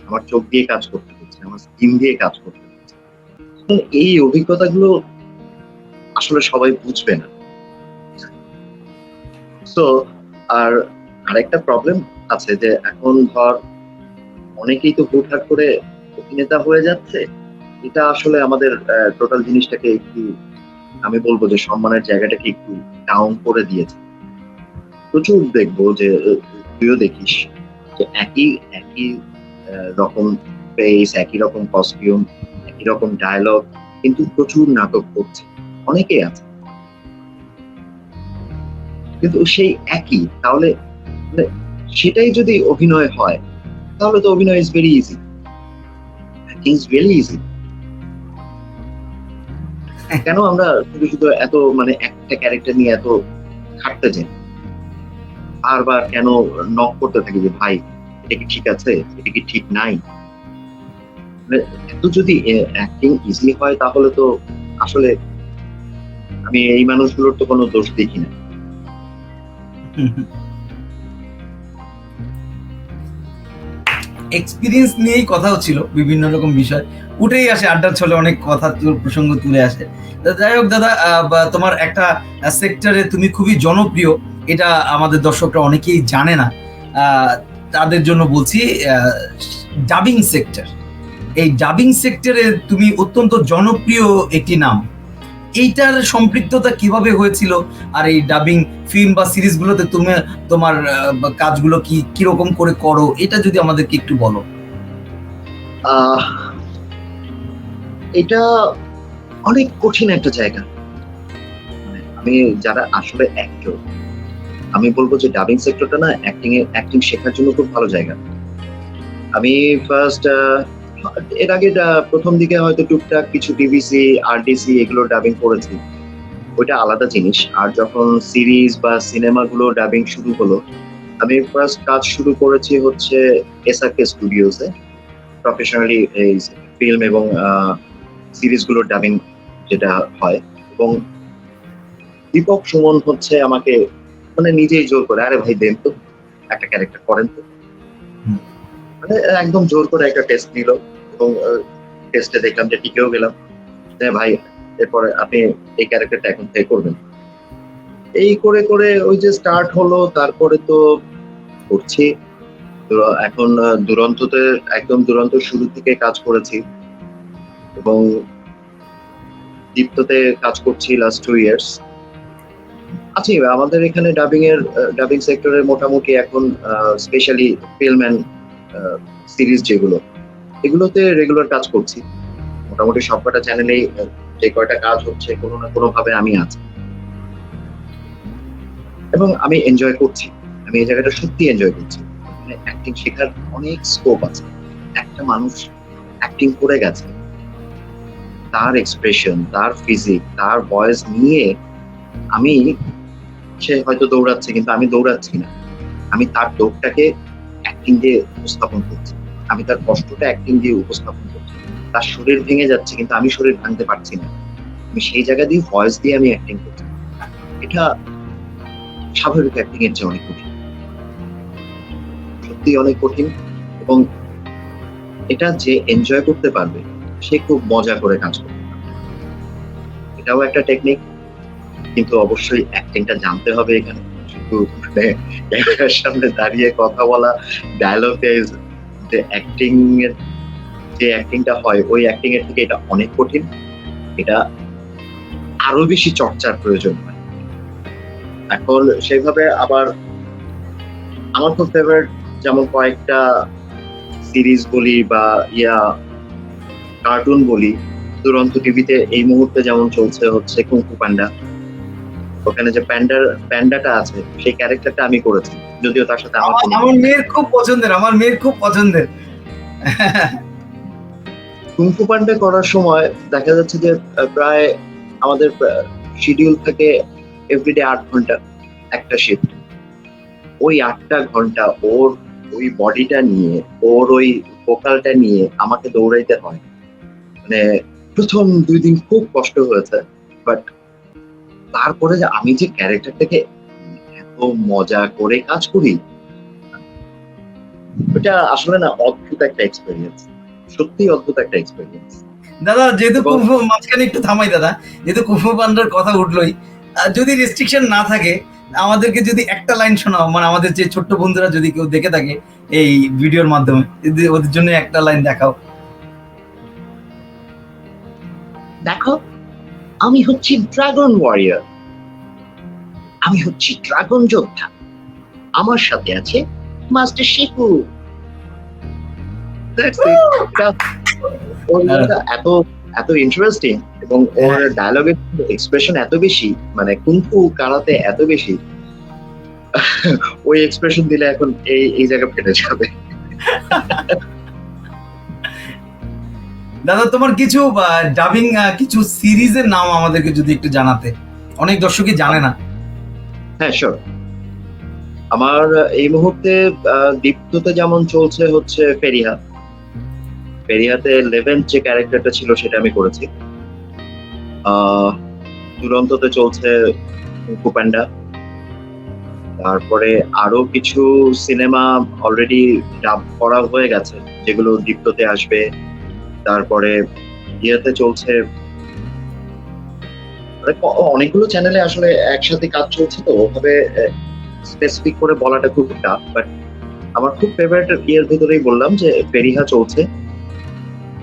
আমার চোখ দিয়ে কাজ করতে হচ্ছে, আমার স্কিন দিয়ে কাজ করতে হচ্ছে। এই অভিজ্ঞতাগুলো আসলে সবাই বুঝবে না। সো আর আরেকটা প্রবলেম আছে যে এখন ধর অনেকেই তো হুটহাট করে অভিনেতা হয়ে যাচ্ছে, এটা আসলে আমাদের টোটাল জিনিসটাকে একটু, আমি বলবো যে সম্মানের জায়গাটাকে একটু ডাউন করে দিয়েছে। প্রচুর দেখবো যে তুইও দেখিস যে একই একই রকম ফেস, একই রকম কস্টিউম, একই রকম ডায়লগ, কিন্তু প্রচুর নাটক করছে, অনেকেই আছে, কিন্তু সেই একই। তাহলে মানে সেটাই যদি অভিনয় হয় তাহলে তো অভিনয় is very easy, is very easy. কেন আমরা শুধু শুধু এত মানে একটা ক্যারেক্টার নিয়ে এত খাটতে যাই, বারবার কেন নক করতে থাকি যে ভাই এটা কি ঠিক আছে, এটা কি ঠিক নাই? মানে এত যদি অ্যাক্টিং ইজি হয় তাহলে তো আসলে আমি এই মানুষগুলোর তো কোনো দোষ দেখি না। এক্সপিরিয়েন্স নিয়েই কথা হচ্ছিল, বিভিন্ন রকম বিষয় উঠেই আসে, আড্ডার ছলে অনেক কথা প্রসঙ্গ তুলে আসে। যাই হোক দাদা, তোমার একটা সেক্টরে তুমি খুবই জনপ্রিয়, এটা আমাদের দর্শকরা অনেকেই জানে না, তাদের জন্য বলছি, ডাবিং সেক্টর। এই ডাবিং সেক্টরে তুমি অত্যন্ত জনপ্রিয় একটি নাম, এইটার সম্পৃক্ততা কিভাবে হয়েছিল, আর এই ডাবিং ফিল্ম বা সিরিজগুলোতে তুমি তোমার কাজগুলো কিরকম করে করো, এটা যদি আমাদেরকে একটু বলো। এটা অনেক কঠিন একটা জায়গা। মানে আমি যারা আসলে অ্যাক্টর, আমি বলবো যে ডাবিং সেক্টরটা না অ্যাক্টিং শেখার জন্য খুব ভালো জায়গা। আমি ফার্স্ট এর আগে প্রথম দিকে হয়তো টুকটাক কিছু টিভিসি, আরডিসি এগুলো ডাবিং করেছি, ওইটা আলাদা জিনিস। আর যখন সিরিজ বা সিনেমাগুলো ডাবিং শুরু হলো, আমি ফার্স্ট কাজ শুরু করেছি হচ্ছে এসআরকে স্টুডিওসে, প্রফেশনালি এই ফিল্ম এবং সিরিজগুলোর ডাবিং যেটা হয়। এবং দীপক সুমন হচ্ছে আমাকে মানে নিজেই জোর করে, আরে ভাই দেন তো একটা ক্যারেক্টার করেন তো, মানে একদম জোর করে একটা টেস্ট দিল, এবং টেস্টে দেখলাম যে টিকেও গেলাম, ভাই এরপরে আপনি এই ক্যারেক্টারটা এখন প্লে করবেন। এই করে করে ওই যে স্টার্ট হলো, তারপরে তো করছি। তো এখন দুরন্ততে একদম দুরন্ত শুরু থেকে কাজ করেছি, এবং দীপ্ততে কাজ করছি লাস্ট 2 ইয়ার্স। আচ্ছা, আমাদের এখানে ডাবিং সেক্টরের মোটামুটি এখন স্পেশালি ফিল্ম এন্ড সিরিজ যেগুলো, এগুলোতে রেগুলার কাজ করছি। মোটামুটি সবকটা চ্যানেলেই যে কয়টা কাজ হচ্ছে কোনো না কোনো ভাবে আমি আছি, এবং আমি এনজয় করছি। আমি এই জায়গাটা সত্যি এনজয় করছি। মানে অ্যাক্টিং শেখার অনেক স্কোপ আছে। একটা মানুষ অ্যাক্টিং করে গেছে, তার এক্সপ্রেশন, তার ফিজিক, তার ভয়েস নিয়ে আমি সে হয়তো দৌড়াচ্ছে কিন্তু আমি দৌড়াচ্ছি না, আমি তার দৌড়টাকে অ্যাক্টিং দিয়ে উপস্থাপন করছি, আমি তার কষ্টটা অ্যাক্টিং দিয়ে উপস্থাপন করছি, তার শরীর ভেঙে যাচ্ছে কিন্তু আমি শরীর ভাঙতে পারছি না, আমি সেই জায়গা দিয়ে ভয়েস দিয়ে আমি অ্যাক্টিং করছি। এটা স্বাভাবিক অ্যাক্টিং এর চেয়ে অনেক কঠিন, সত্যি অনেক কঠিন। এবং এটা যে এনজয় করতে পারবে সে খুব মজা করে কাজ করবে, এটাও একটা টেকনিক। কিন্তু অবশ্যই অ্যাক্টিংটা জানতে হবে এখানে, শুধু মানে ক্যামেরার সামনে দাঁড়িয়ে কথা বলা, ডায়লগে যে অ্যাক্টিং এর যে অ্যাক্টিংটা হয় ওই অ্যাক্টিং এর থেকে এটা অনেক কঠিন, এটা আরো বেশি চর্চার প্রয়োজন হয়। এখন সেইভাবে আবার আমার খুব ফেভারিট যেমন কয়েকটা সিরিজ বলি বা কার্টুন বলি, দুরন্ত টিভিতে এই মুহূর্তে যেমন চলছে হচ্ছে কুংফু পান্ডা, ওখানে যে প্যান্ডাটা আছে সেই ক্যারেক্টারটা আমি করেছি, যদিও তার সাথে আমার কোনো আমার মেয়ের খুব পছন্দের, আমার মেয়ের খুব পছন্দের। কুংফু পান্ডা করার সময় দেখা যাচ্ছে যে প্রায় আমাদের শিডিউল থাকে এভরিডে 8 ঘন্টা একটা শিফট, ওই 8টা ঘন্টা ওর ওই বডিটা নিয়ে, ওর ওই ভোকালটা নিয়ে আমাকে দৌড়াইতে হয়। মানে প্রথম 2 দিন খুব কষ্ট হয়েছে, বাট তারপরে যে আমি যে ক্যারেক্টারটাকে এত মজা করে কাজ করি, এটা আসলে না অদ্ভুত একটা এক্সপেরিয়েন্স, সত্যি অদ্ভুত একটা এক্সপেরিয়েন্স। দাদা যেহেতু কুম্ফু, মাঝখানে একটু থামাই দাদা, যেহেতু কুম্ফু পান্ডার কথা উঠলোই, যদি রেস্ট্রিকশন না থাকে আমাদেরকে যদি একটা লাইন শোনাও, মানে আমাদের যে ছোট্ট বন্ধুরা যদি কেউ দেখে থাকে এই ভিডিওর মাধ্যমে, যদি ওদের জন্য একটা লাইন দেখাও। দেখো, আমি হচ্ছি ড্রাগন ওয়ারিয়র, আমি হচ্ছি ড্রাগন যোদ্ধা, আমার সাথে আছে মাস্টার শিপু। এত এত ইন্টারেস্টিং এবং ওর ডায়লগের এক্সপ্রেশন এত বেশি, মানে কুংফু কারাতে এত বেশি, ওই এক্সপ্রেশন দিলে এখন এই জায়গা ফেটে যাবে। দাদা তোমার কিছু ডাবিং কিছু সিরিজের নাম আমাদেরকে যদি একটু জানাতে, অনেক দর্শকই জানে না। হ্যাঁ শিওর, আমার এই মুহূর্তে দীপ্ততে যেমন চলছে হচ্ছে ফেরিহা, ফেরিহাতে 11 যে ক্যারেক্টারটা ছিল সেটা আমি করেছি। দুরন্ততে চলছে কুংফু পান্ডা, তারপরে আরো কিছু সিনেমা অলরেডি ডাব করা হয়ে গেছে যেগুলো দীপ্ততে আসবে। তারপরে ইয়েতে চলছে, অনেকগুলো চ্যানেলে আসলে একসাথে কাজ চলছে, তো ওভাবে স্পেসিফিক করে বলাটা খুব টাফ, বাট আমার খুব ফেভারিট ইয়ের ভিতরেই বললাম যে ফেরিহা চলছে,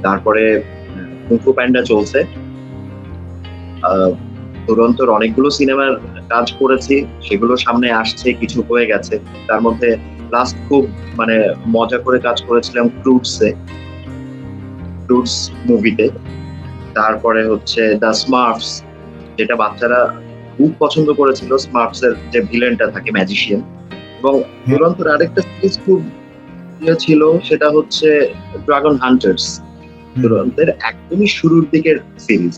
তারপরে কুংফু প্যান্ডা চলছে, দুরন্তর অনেকগুলো সিনেমার কাজ করেছি, সেগুলো সামনে আসছে, কিছু হয়ে গেছে। তার মধ্যে লাস্ট খুব মানে মজা করে কাজ করেছিলাম ক্রুডস মুভিতে। তারপরে হচ্ছে দ্য স্মার্টস, যেটা বাচ্চারা খুব পছন্দ করেছিল, স্মার্টস এর যে ভিলেনটা থাকে ম্যাজিশিয়ান। এবং দুরন্তর আরেকটা সিরিজ খুব ছিল, সেটা হচ্ছে ড্রাগন হান্টার্স, দুরন্তের একদমই শুরুর দিকের সিরিজ,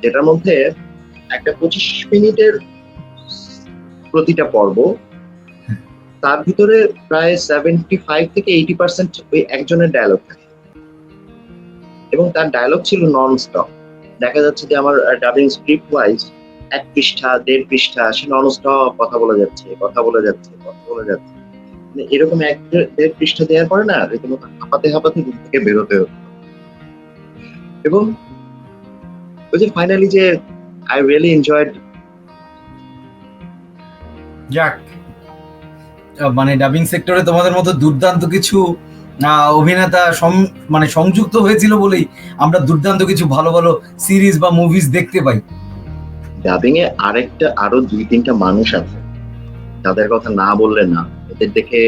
যেটার মধ্যে একটা 25 মিনিটের প্রতিটা পর্ব, তার ভিতরে প্রায় 75 থেকে 80% ওই একজনের ডায়লগ থাকে, এবং তার ডায়লগ ছিল নন স্টপ। দেখা যাচ্ছে যে আমার ডাবিং স্ক্রিপ্ট ওয়াইজ 1 পৃষ্ঠা 1.5 পৃষ্ঠা সে নন স্টপ কথা বলে যাচ্ছে মানে এরকম 1-1.5 পৃষ্ঠা দেওয়ার পরে না রীতিমতো হাঁপাতে রুম থেকে বেরোতে হতো। এবং ওই যে ফাইনালি যে I really enjoyed. যাক, মানে ডাবিং সেক্টরে তোমাদের মতো দুর্দান্ত কিছু অভিনেতা মানে সংযুক্ত হয়েছিল বলেই আমরা দুর্দান্ত কিছু ভালো ভালো সিরিজ বা মুভিজ দেখতে পাই। ডাবিং এ আরো 2-3টা মানুষ আছে যাদের কথা না বললে না, এদের দেখে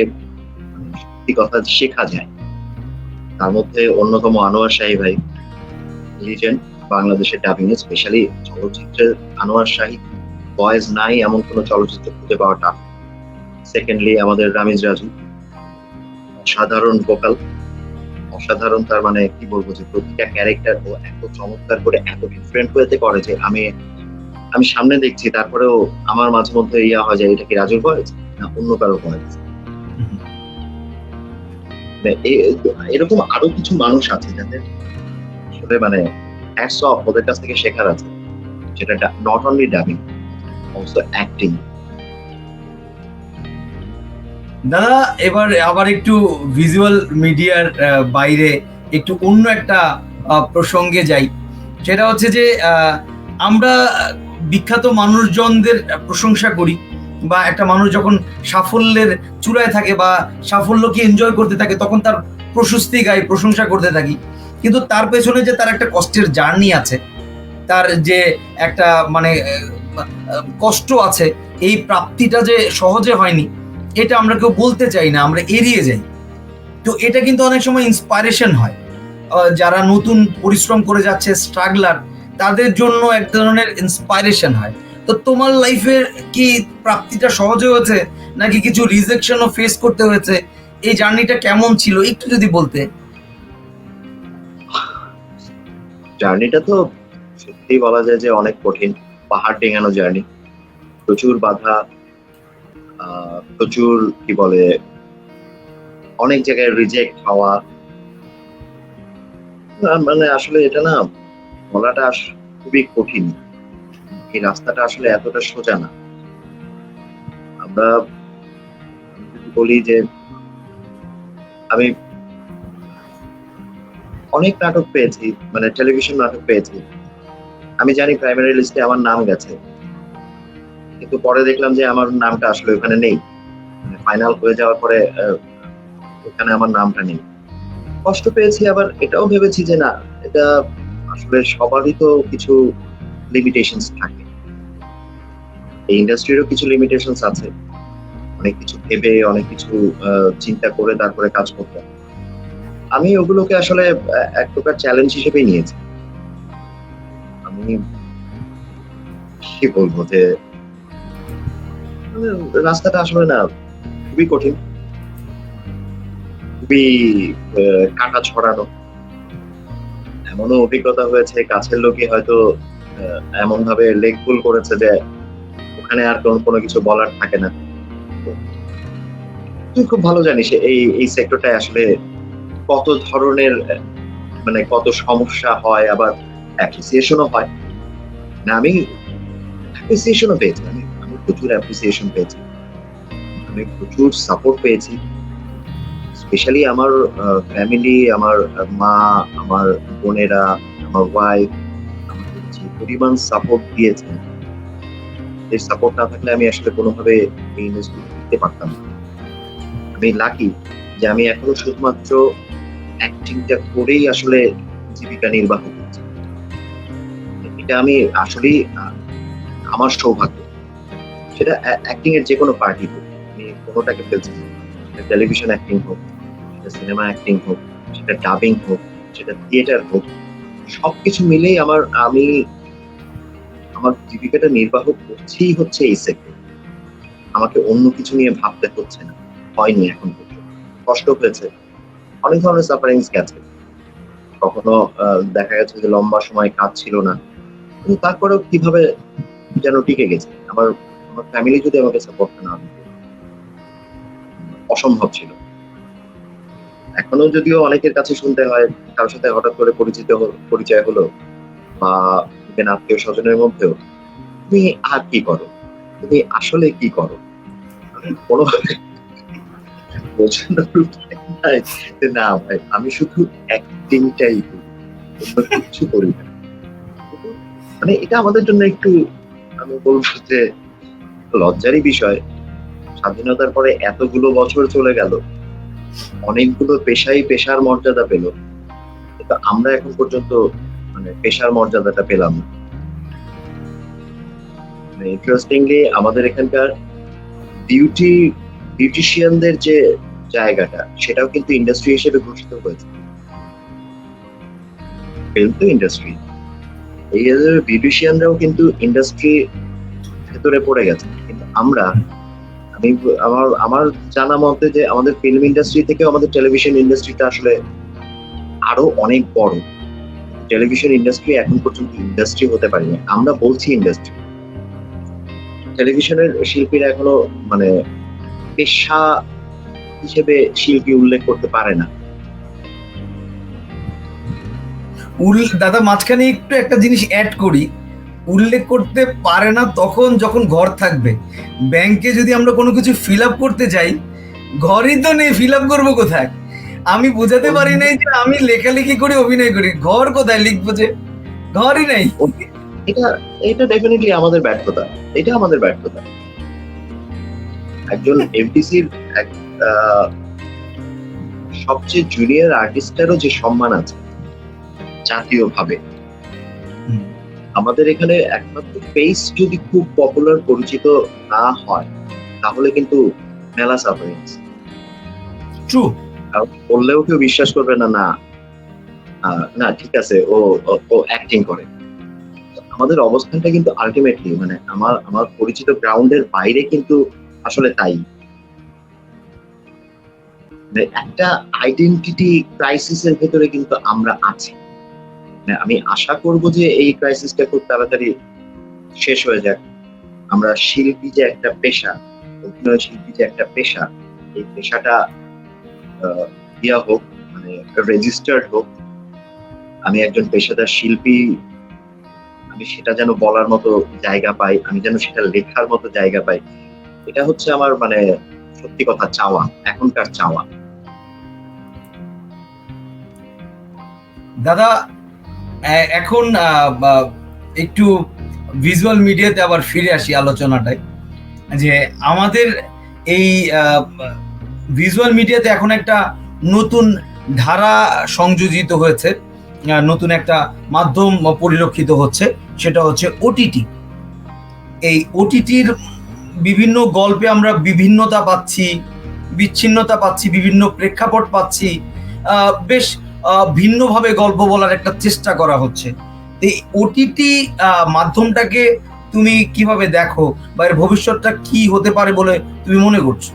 সত্যি কথা শেখা যায়। তার মধ্যে অন্যতম আনোয়ার শাহী ভাই, লিজেন্ড বাংলাদেশের ডাবিং এ, স্পেশালি চলচ্চিত্রের আনোয়ার শাহী ভয়েস নাই এমন কোন চলচ্চিত্র খুঁজে পাওয়া টাফ। সেকেন্ডলি আমাদের রামিজ রাজু, অসাধারণ ভোকাল, অসাধারণ, তার মানে কি বলবো যে প্রতিটা ক্যারেক্টার ও এত চমৎকার করে এত ডিফারেন্ট ওয়েতে করে যে আমি আমি সামনে দেখছি, তারপরেও আমার মাঝে মধ্যে ইয়া হয় যায়, এটা কি রাজুর ভয়েস না অন্য কারো ভয়েস। এরকম আরো কিছু মানুষ আছে যাদের আসলে মানে হ্যাটস অফ, ওদের কাছ থেকে শেখার আছে, যেটা not only dubbing, also acting. দাদা এবার আবার একটু ভিজুয়াল মিডিয়ার বাইরে একটু অন্য একটা প্রসঙ্গে যাই। সেটা হচ্ছে যে আমরা বিখ্যাত মানুষজনদের প্রশংসা করি, বা একটা মানুষ যখন সাফল্যের চূড়ায় থাকে বা সাফল্যকে এনজয় করতে থাকে তখন তার প্রশস্তি গাই, প্রশংসা করতে থাকি। কিন্তু তার পেছনে যে তার একটা কষ্টের জার্নি আছে, তার যে একটা মানে কষ্ট আছে, এই প্রাপ্তিটা যে সহজে হয়নি এটা আমরা কেউ বলতে চাই না, আমরা এড়িয়ে যাই। তো এটা কিন্তু অনেক সময় ইন্সপায়ারেশন হয়, যারা নতুন পরিশ্রম করে যাচ্ছে, স্ট্রাগলার, তাদের জন্য এক ধরনের ইন্সপায়ারেশন হয়। তো তোমার লাইফের কি প্রাপ্তিটা সহজে হয়েছে নাকি কিছু রিজেকশনও ফেস করতে হয়েছে? এই জার্নিটা কেমন ছিল একটু যদি বলতে। জার্নিটা তো সত্যি বলা যায় যে অনেক কঠিন, পাহাড় ডিঙানো জার্নি, প্রচুর বাধা, প্রচুর কি বলে অনেক জায়গায় রিজেক্ট হওয়া। মানে আসলে এটা না বলাটা খুবই কঠিন, এই রাস্তাটা আসলে এতটা সোজা না। আমরা বলি যে আমি অনেক নাটক পেয়েছি, মানে টেলিভিশন নাটক পেয়েছি, আমি জানি প্রাইমারি লিস্টে আমার নাম গেছে, কিন্তু পরে দেখলাম যে আমার নামটা আসলে ওখানে নেই, ফাইনাল হয়ে যাওয়ার পরে ওখানে আমার নামটা নেই। কষ্ট পেয়েছি, আবার এটাও ভেবেছি যে না, এটা আসলে সবারই তো কিছু লিমিটেশনস থাকে, এই ইন্ডাস্ট্রিরও কিছু লিমিটেশনস আছে, অনেক কিছু ভেবে অনেক কিছু চিন্তা করে তারপরে কাজ করতে হয়। আমি ওগুলোকে আসলে এক প্রকার চ্যালেঞ্জ হিসেবেই নিয়েছি। আমি কি বলবো যে রাস্তাটা আসলে না খুবই কঠিন, খুবই কাটা ছড়ানো। এমনও অভিজ্ঞতা হয়েছে, কাছের লোকই হয়তো এমন ভাবে লেগ পুল করেছে যে ওখানে আর কোনো কিছু বলার থাকে না। তুই খুব ভালো জানিস এই সেক্টরটায় আসলে কত ধরনের মানে কত সমস্যা হয়, আবার অ্যাপ্রিসিয়েশনও হয় না। আমি অ্যাপ্রিসিয়েশনও পেয়েছি, আমি প্রচুর অ্যাপ্রিসিয়েশন পেয়েছি, আমি প্রচুর সাপোর্ট পেয়েছি, স্পেশালি আমার ফ্যামিলি, আমার মা, আমার বোনেরা, আমার ওয়াইফ আমাকে যে পরিমাণ সাপোর্ট দিয়েছে, এই সাপোর্ট না থাকলে আমি আসলে কোনোভাবে এই ইন্ডাস্ট্রিতে টিকতে পারতাম না। আমি লাকি যে আমি এখনো শুধুমাত্র অ্যাক্টিংটা করেই আসলে জীবিকা নির্বাহ করছি। এটা আমি আসলেই আমার সৌভাগ্য। সেটা অ্যাক্টিং এর যে কোনো পার্টি হোক, আমি কোনোটাকে ফেলছি না, সেটা টেলিভিশন অ্যাক্টিং হোক, সেটা সিনেমা অ্যাক্টিং হোক, সেটা ডাবিং হোক, সেটা থিয়েটার হোক, সবকিছু মিলেই আমি আমার জীবিকাটা নির্বাহ করছেই হচ্ছে এই সেক্টর। আমাকে অন্য কিছু নিয়ে ভাবতে হচ্ছে না, হয়নি এখন পর্যন্ত। কষ্ট হয়েছে, অনেক ধরনের সাফারিংস গেছে, কখনো দেখা গেছে যে লম্বা সময় কাজ ছিল না, কিন্তু তারপরেও কিভাবে যেন টিকে গেছে। আমার ফ্যামিলি যদি আমাকে সাপোর্ট না দিত, অসম্ভব ছিল। এখনো যদিও অনেকের কাছে শুনতে হয়, কারোর সাথে হঠাৎ করে পরিচয় হলো, বা আত্মীয় স্বজনের মধ্যেও, তুমি আর কি করো, তুমি আসলে কি করো, কোনোভাবে বোঝানোর উপায় নাই যে না ভাই আমি শুধু অ্যাক্টিংটাই করি, অন্য কিছু করি না। মানে এটা আমাদের জন্য একটু, আমি বলবো যে লজ্জারই বিষয়। স্বাধীনতার পরে এতগুলো বছর চলে গেল, অনেকগুলো পেশার মর্যাদা পেল, কিন্তু আমরা এখন পর্যন্ত মানে পেশার মর্যাদাটা পেলাম না। ইন্টারেস্টিংলি আমাদের এখানকার বিউটিশিয়ানদের যে জায়গাটা, সেটাও কিন্তু ইন্ডাস্ট্রি হিসেবে ঘোষিত হয়েছে। ফিল্ম তো ইন্ডাস্ট্রি, এই বিউটিশিয়ানরাও কিন্তু ইন্ডাস্ট্রি ভেতরে পড়ে গেছে। কিন্তু আমার জানা মতে যে আমাদের ফিল্ম ইন্ডাস্ট্রি থেকে আমাদের টেলিভিশন ইন্ডাস্ট্রিটা আসলে আরো অনেক বড়। টেলিভিশন ইন্ডাস্ট্রি এখন পর্যন্ত ইন্ডাস্ট্রি হতে পারেনি, আমরা বলছি ইন্ডাস্ট্রি, টেলিভিশনের শিল্পীরা এখনো মানে পেশা হিসেবে শিল্পী উল্লেখ করতে পারে না। দাদা মাঝখানে একটু একটা জিনিস অ্যাড করি, উল্লেখ করতে পারে না তখন যখন ঘর থাকবে। ব্যাংকে যদি আমরা কোনো কিছু ফিল আপ করতে যাই, ঘরই তো নেই, ফিল আপ করবো কোথায়? আমি বোঝাতে পারি নাই যে আমি লেখালেখি করি, অভিনয় করি, ঘর কোথায় লিখবো, যে ঘরই নেই। এটা এটা ডেফিনেটলি আমাদের ব্যর্থতা, এটা আমাদের ব্যর্থতা। একজন এফডিসির সবচেয়ে জুনিয়র আর্টিস্টেরও যে সম্মান আছে জাতীয়ভাবে, আমাদের এখানে একমাত্র ফেস যদি খুব পপুলার পরিচিত না হয় তাহলে কিন্তু মেলা সাফারিং। ট্রু। বললেও কেউ বিশ্বাস করবে না, না না ঠিক আছে, ও ও অ্যাক্টিং করে। আমাদের অবস্থানটা কিন্তু আলটিমেটলি মানে আমার পরিচিত গ্রাউন্ডের বাইরে কিন্তু আসলে তাই। একটা আইডেন্টিটি ক্রাইসিসের ভেতরে কিন্তু আমরা আছি। আমি আশা করব যে এই ক্রাইসিসটা খুব তাড়াতাড়ি শেষ হয়ে যাক। আমরা শিল্পী যে একটা পেশা, অভিনয় শিল্পী যে একটা পেশা, এই পেশাটা ইয়া হোক, মানে রেজিস্টার্ড হোক। আমি একজন পেশাদার শিল্পী, আমি সেটা যেন বলার মতো জায়গা পাই, আমি যেন সেটা লেখার মতো জায়গা পাই। এটা হচ্ছে আমার মানে সত্যি কথা চাওয়া, এখনকার চাওয়া। দাদা এখন একটু ভিজুয়াল মিডিয়াতে আবার ফিরে আসি আলোচনাটায়, যে আমাদের এই ভিজুয়াল মিডিয়াতে এখন একটা নতুন ধারা সংযোজিত হয়েছে, নতুন একটা মাধ্যম পরিলক্ষিত হচ্ছে, সেটা হচ্ছে ওটিটি। এই ওটিটির বিভিন্ন গল্পে আমরা বিভিন্নতা পাচ্ছি, বিচ্ছিন্নতা পাচ্ছি, বিভিন্ন প্রেক্ষাপট পাচ্ছি, বেশ ভিন্নভাবে গল্প বলার একটা চেষ্টা করা হচ্ছে। এই ওটিটি মাধ্যমটাকে তুমি কিভাবে দেখো, বা এর ভবিষ্যৎটা কি হতে পারে বলে তুমি মনে করছো?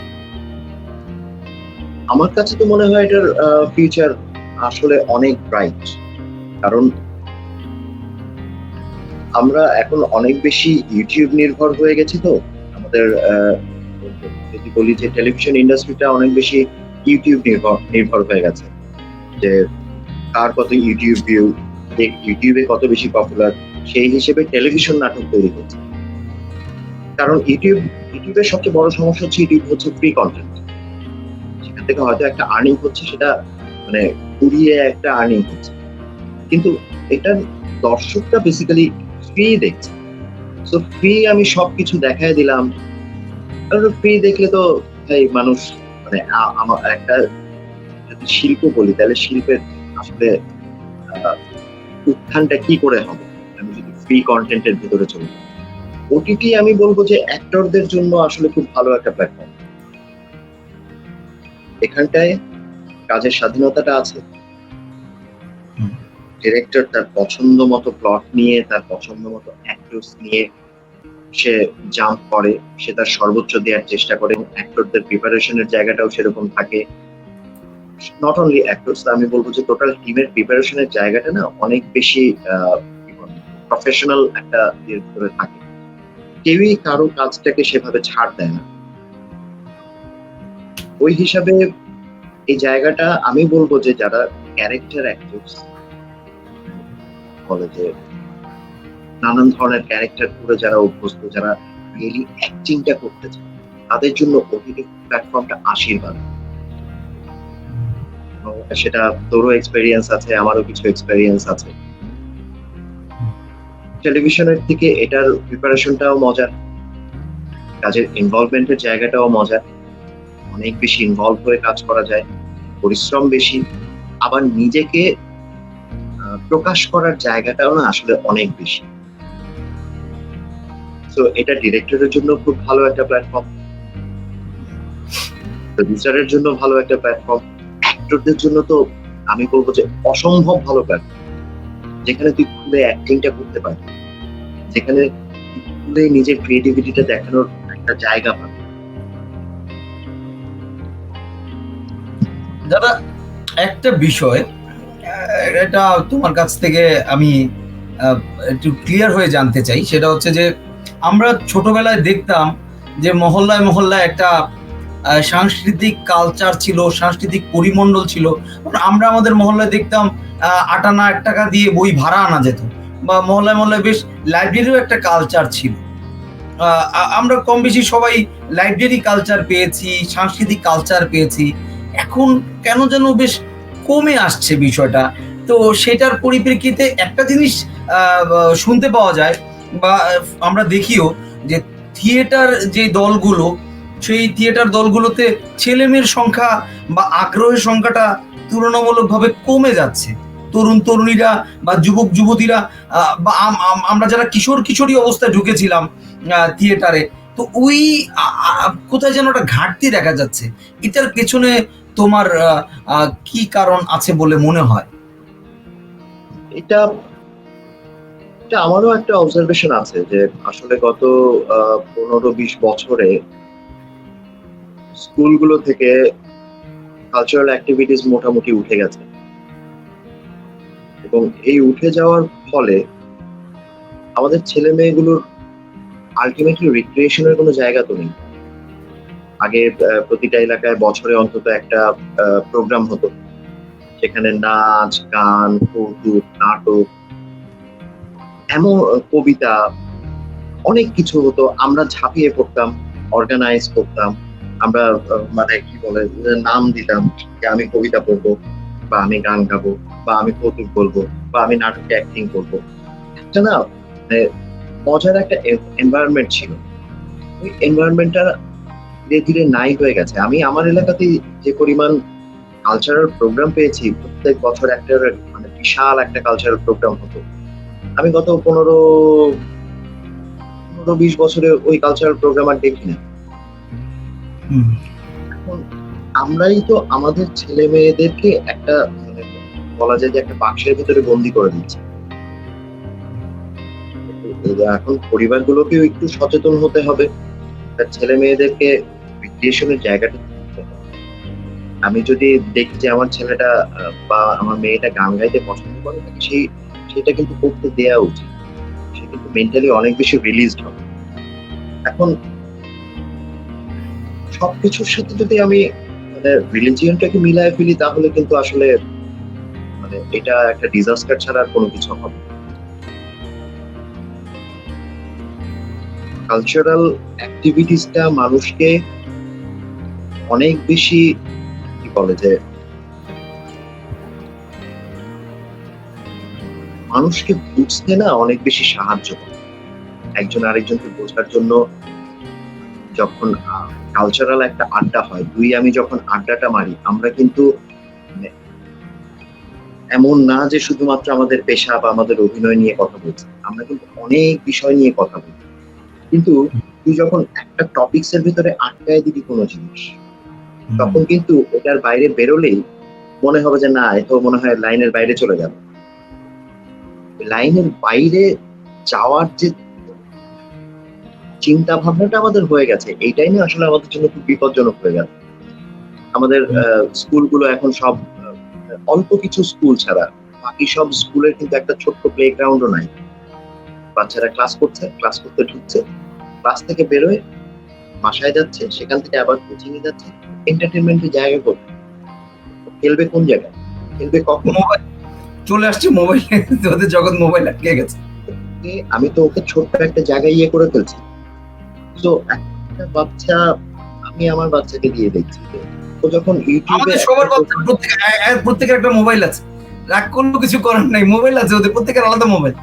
আমার কাছে তো মনে হয় এটার ফিউচার আসলে অনেক ব্রাইট, কারণ আমরা এখন অনেক বেশি ইউটিউব নির্ভর হয়ে গেছি। তো আমাদের যদি বলি যে টেলিভিশন ইন্ডাস্ট্রিটা অনেক বেশি ইউটিউব নির্ভর হয়ে গেছে, যে কার কত ইউটিউব ভিউ, ইউটিউবে কত বেশি পপুলার, সেই হিসেবে টেলিভিশন নাটক তৈরি করছে। কারণ ইউটিউবের সবচেয়ে বড় সমস্যা হচ্ছে ইউটিউব হচ্ছে ফ্রি কন্টেন্ট। সেখান থেকে হয়তো একটা আর্নিং হচ্ছে, সেটা মানে ঘুরিয়ে একটা আর্নিং হচ্ছে, কিন্তু এটা দর্শকটা বেসিক্যালি ফ্রি দেখছে। তো ফ্রি আমি সবকিছু দেখায় দিলাম, ফ্রি দেখলে তো ভাই মানুষ মানে আমার একটা যদি শিল্প বলি তাহলে শিল্পের আসলে উত্থানটা কি করে হবে আমি যদি ফ্রি কন্টেন্টের ভিতরে চলি। ওটিটি আমি বলবো যে অ্যাক্টরদের জন্য আসলে খুব ভালো একটা প্ল্যাটফর্ম। এখানটায় কাজের স্বাধীনতাটা আছে, ডিরেক্টর তার পছন্দ মতো প্লট নিয়ে, তার পছন্দ মতো অ্যাক্টরস নিয়ে সে জাম্প করে, সে তার সর্বোচ্চ দেওয়ার চেষ্টা করে, এবং অ্যাক্টরদের প্রিপারেশনের জায়গাটাও সেরকম থাকে। নট অনলি অ্যাক্টরস, আমি বলবো যে টোটাল টিমের প্রিপারেশনের জায়গাটা না অনেক বেশি প্রফেশনাল একটা ইয়ের ভিতরে থাকে। কেউই কারো কাজটাকে সেভাবে ছাড় দেয় না। ওই হিসাবে এই জায়গাটা আমি বলবো যে যারা ক্যারেক্টার অ্যাক্টরস বলে, যে নানান ধরনের ক্যারেক্টার করে যারা অভ্যস্ত, যারা রিয়েলি অ্যাক্টিংটা করতে চায়, তাদের জন্য ওটিটি প্ল্যাটফর্মটা আশীর্বাদ। সেটা তোরও এক্সপেরিয়েন্স আছে, আমারও কিছু এক্সপেরিয়েন্স আছে। টেলিভিশনের থেকে এটার প্রিপারেশনটাও মজার, কাজের ইনভলভমেন্টের জায়গাটাও মজার, অনেক বেশি ইনভলভ হয়ে কাজ করা যায়, পরিশ্রম বেশি, আবার নিজেকে প্রকাশ করার জায়গাটাও না আসলে অনেক বেশি। তো এটা ডিরেক্টরের জন্য খুব ভালো একটা প্ল্যাটফর্ম, প্রডিউসারের জন্য ভালো একটা প্ল্যাটফর্ম, অ্যাক্টরদের জন্য তো আমি বলবো যে অসম্ভব ভালো প্ল্যাটফর্ম, যেখানে তুই খুলে অ্যাক্টিংটা করতে পারবি, যেখানে খুলে নিজের ক্রিয়েটিভিটিটা দেখানোর একটা জায়গা পাবি। দাদা একটা বিষয়, এটা তোমার কাছ থেকে আমি একটু ক্লিয়ার হয়ে জানতে চাই, সেটা হচ্ছে যে আমরা ছোটবেলায় দেখতাম যে মহল্লায় মহল্লায় একটা সাংস্কৃতিক কালচার ছিল, সাংস্কৃতিক পরিমণ্ডল ছিল। আমরা আমাদের মহল্লায় দেখতাম ৮ আনা ১ টাকা দিয়ে বই ভাড়া আনা যেত, বা মহল্লায় মহল্লায় বেশ লাইব্রেরিও একটা কালচার ছিল। আমরা কম বেশি সবাই লাইব্রেরি কালচার পেয়েছি, সাংস্কৃতিক কালচার পেয়েছি। এখন কেন যেন বেশ কমে আসছে বিষয়টা। তো সেটার পরিপ্রেক্ষিতে একটা জিনিস শুনতে পাওয়া যায়, বা আমরা দেখিও, যে থিয়েটার যে দলগুলো, সেই থিয়েটার দলগুলোতে ছেলে মেয়ের সংখ্যা বা আগ্রহের সংখ্যাটা তুলনামূলকভাবে কমে যাচ্ছে। তরুণ তরুণীরা বা যুবক যুবতীরা, বা আমরা যারা কিশোর কিশোরী অবস্থায় ঢুকেছিলাম থিয়েটারে, তো ওই কোথায় যেন একটা ঘাটতি দেখা যাচ্ছে। এটার পেছনে তোমার কি কারণ আছে বলে মনে হয়? এটা এটা আমারও একটা অবজারভেশন আছে যে আসলে গত ১৫-২০ বছরে স্কুলগুলো থেকে কালচারাল অ্যাক্টিভিটিস মোটামুটি উঠে গেছে, এবং এই উঠে যাওয়ার ফলে আমাদের ছেলে মেয়েগুলোর আলটিমেটলি রিক্রিয়েশনের কোনো জায়গা তো নেই। আগে প্রতিটা এলাকায় বছরে অন্তত একটা প্রোগ্রাম হতো, সেখানে নাচ, গান, কৌতুক, নাটক, এমন কবিতা, অনেক কিছু হতো। আমরা ঝাঁপিয়ে পড়তাম, অর্গানাইজ করতাম। আমরা মানে কি বলে, নাম দিতাম যে আমি কবিতা পড়বো, বা আমি গান গাবো, বা আমি কৌতুক বলবো, বা আমি নাটকে অ্যাক্টিং করবো। একটা না মানে মজার একটা এনভায়রনমেন্ট ছিল। ওই এনভায়রনমেন্টটা ধীরে ধীরে নাই হয়ে গেছে। আমি আমার এলাকাতেই যে পরিমাণ কালচারাল প্রোগ্রাম পেয়েছি, প্রত্যেক বছর একটা মানে বিশাল একটা কালচারাল প্রোগ্রাম হতো। আমি গত ১৫-২০ বছরে ওই কালচারাল প্রোগ্রাম আর দেখি না। এখন আমরাই তো আমাদের ছেলে মেয়েদেরকে একটা মানে বলা যায় যে একটা বাক্সের ভিতরে বন্দি করে দিচ্ছি। এখন পরিবারগুলোকেও একটু সচেতন হতে হবে, তার ছেলে মেয়েদেরকে রিক্রিয়েশনের জায়গাটা দিতে হবে। আমি যদি দেখি যে আমার ছেলেটা বা আমার মেয়েটা গান গাইতে পছন্দ করে, তাকে সেটা কিন্তু করতে দেওয়া উচিত। সে কিন্তু মেন্টালি অনেক বেশি রিলিজড হবে। এখন সবকিছুর সাথে যদি আমি মানে রিলিজিয়নটাকে মিলায় ফেলি, তাহলে কিন্তু আসলে মানে এটা একটা ডিজাস্টার ছাড়া আর কোনো কিছু হবে না। কালচারাল অ্যাক্টিভিটিসটা মানুষকে অনেক বেশি কি বলে যে মানুষকে বুঝতে না অনেক বেশি সাহায্য করে। একজন আরেকজনকে বোঝার জন্য যখন কালচারাল একটা আড্ডা হয়, আমি যখন আড্ডাটা মারি, আমরা কিন্তু মানে এমন না যে শুধুমাত্র আমাদের পেশা বা আমাদের অভিনয় নিয়ে কথা বলছি, আমরা কিন্তু অনেক বিষয় নিয়ে কথা বলি। কিন্তু তুই যখন একটা টপিকস এর ভিতরে আটকায় দিবি কোনো জিনিস, তখন কিন্তু এটার বাইরে বেরোলেই মনে হবে যে না, এতো মনে হয় লাইনের বাইরে চলে গেল। লাইনের বাইরে যাওয়ার যে চিন্তা ভাবনাটা আমাদের হয়ে গেছে, এইটাই না আসলে আমাদের জন্য খুব বিপজ্জনক হয়ে গেছে। আমাদের স্কুলগুলো এখন সব অল্প কিছু স্কুল ছাড়া বাকি সব স্কুলের কিন্তু একটা ছোট্ট প্লে গ্রাউন্ডও নাই। বাচ্চারা ক্লাস করতে ঢুকছে, ক্লাস থেকে বেরোয় বাসায় যাচ্ছে, সেখান থেকে আবার কোচিং এ যাচ্ছে। এন্টারটেনমেন্টের জায়গা কোথায়? খেলবে কোন জায়গায়? খেলবে কখন? মোবাইল চলে আসছে, মোবাইল ওদের জগৎ মোবাইল আটকে গেছে। আমি তো ওকে ছোট্ট একটা জায়গায় করে ফেলছি। তো একটা বাচ্চা, আমি আমার বাচ্চাকে দিয়ে দেখছি ও যখন ইউটিউবে, আমাদের সবার বাচ্চা প্রত্যেকের একটা মোবাইল আছে, রাগ করলেও কিছু করার নাই, মোবাইল আছে ওদের, প্রত্যেকের আলাদা মোবাইল।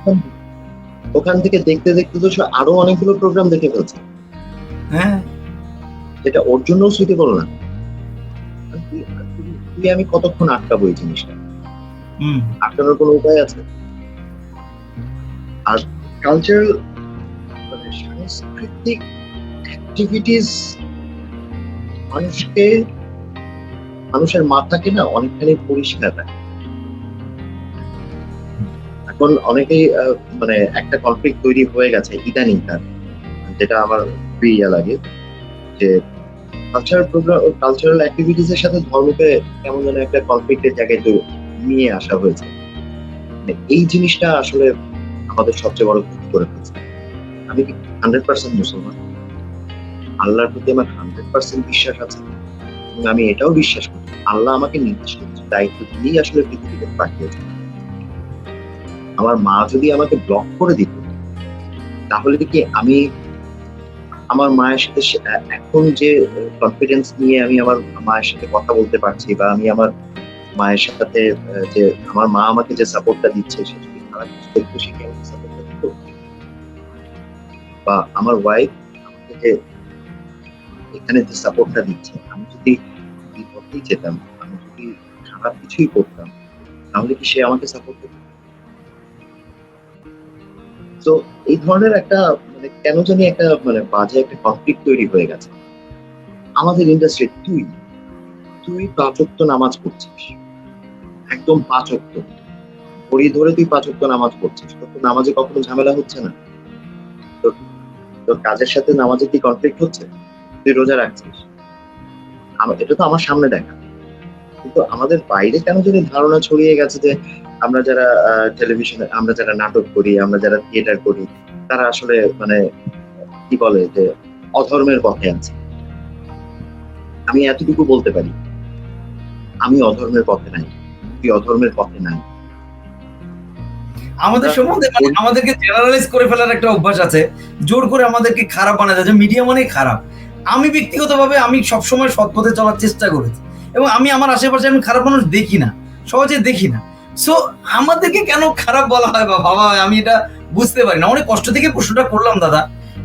ওখান থেকে দেখতে দেখতে তো আরো অনেকগুলো প্রোগ্রাম দেখে ফেলছে, হ্যাঁ, যেটা ওর জন্য সুইটেবল না। তুই আমি কতক্ষণ আটকাবো এই জিনিসটা? আটকানোর কোনো উপায় আছে? আর কালচারাল মানে সাংস্কৃতিক অ্যাক্টিভিটিস মানুষের মাথাকে না অনেকখানি পরিষ্কার রাখে। এখন অনেকেই মানে একটা কনফ্লিক্ট তৈরি হয়ে গেছে ইদানিংকার, যেটা আমার খুবই লাগে, যে কালচারাল অ্যাক্টিভিটিস এর সাথে ধর্মকে কেমন যেন একটা কনফ্লিক্টের জায়গায় তো নিয়ে আসা হয়েছে। এই জিনিসটা আসলে আমাদের সবচেয়ে বড় ক্ষতি করে ফেলছে। আমি কি 100% মুসলমান? আল্লাহর প্রতি আমার 100% বিশ্বাস আছে, এবং আমি এটাও বিশ্বাস করি আল্লাহ আমাকে নির্দিষ্ট কিছু দায়িত্ব দিয়েই আসলে পৃথিবীতে পাঠিয়েছে। আমার মা যদি আমাকে ব্লক করে দিত, তাহলে কি আমি আমার মায়ের সাথে এখন যে কনফিডেন্স নিয়ে আমি আমার মায়ের সাথে কথা বলতে পারছি, বা আমি আমার মায়ের সাথে যে আমার মা আমাকে যে সাপোর্টটা দিচ্ছে, সে যদি খারাপ কিছু দেখতো, সে কি আমাকে সাপোর্টটা দিত? বা আমার ওয়াইফ আমাকে যে এখানে যে সাপোর্টটা দিচ্ছে, আমি যদি বিপথেই যেতাম, আমি যদি খারাপ কিছুই করতাম, তাহলে কি সে আমাকে সাপোর্ট দিত? তো এই ধরনের একটা মানে কেন জানি একটা মানে বাজে একটা কনফ্লিক্ট তৈরি হয়ে গেছে আমাদের ইন্ডাস্ট্রি। তুই তুই 5 ওয়াক্ত নামাজ পড়ছিস, একদম 5 ওয়াক্ত ঘড়ি ধরে তুই 5 ওয়াক্ত নামাজ পড়ছিস, তোর তো নামাজে কখনো ঝামেলা হচ্ছে না। তোর তোর কাজের সাথে নামাজে কি কনফ্লিক্ট হচ্ছে? তুই রোজা রাখছিস, এটা তো আমার সামনে দেখা। কিন্তু আমাদের বাইরে কেন জানি ধারণা ছড়িয়ে গেছে যে আমরা যারা টেলিভিশনে, আমরা যারা নাটক করি, আমরা যারা থিয়েটার করি, তারা আসলে মানে কি বলে যে অধর্মের পথে আছে। আমি এতটুকু বলতে পারি, আমি অধর্মের পথে নাই, তুই অধর্মের পথে নাই। আমাদের সম্বন্ধে মানে আমাদেরকে জেনারেলাইজ করে ফেলার একটা অভ্যাস আছে, জোর করে আমাদেরকে খারাপ বানায় যায় যে মিডিয়া মানেই খারাপ। আমি ব্যক্তিগতভাবে আমি সবসময় সৎ পথে চলার চেষ্টা করেছি, এবং আমি আমার আশেপাশে আমি খারাপ মানুষ দেখি না, সহজে দেখি না। সো আমাদেরকে কেন খারাপ বলা হয় বা ভাবা হয়, আমি এটা বুঝতে পারি না। অনেক কষ্ট থেকে প্রশ্নটা করলাম দাদা,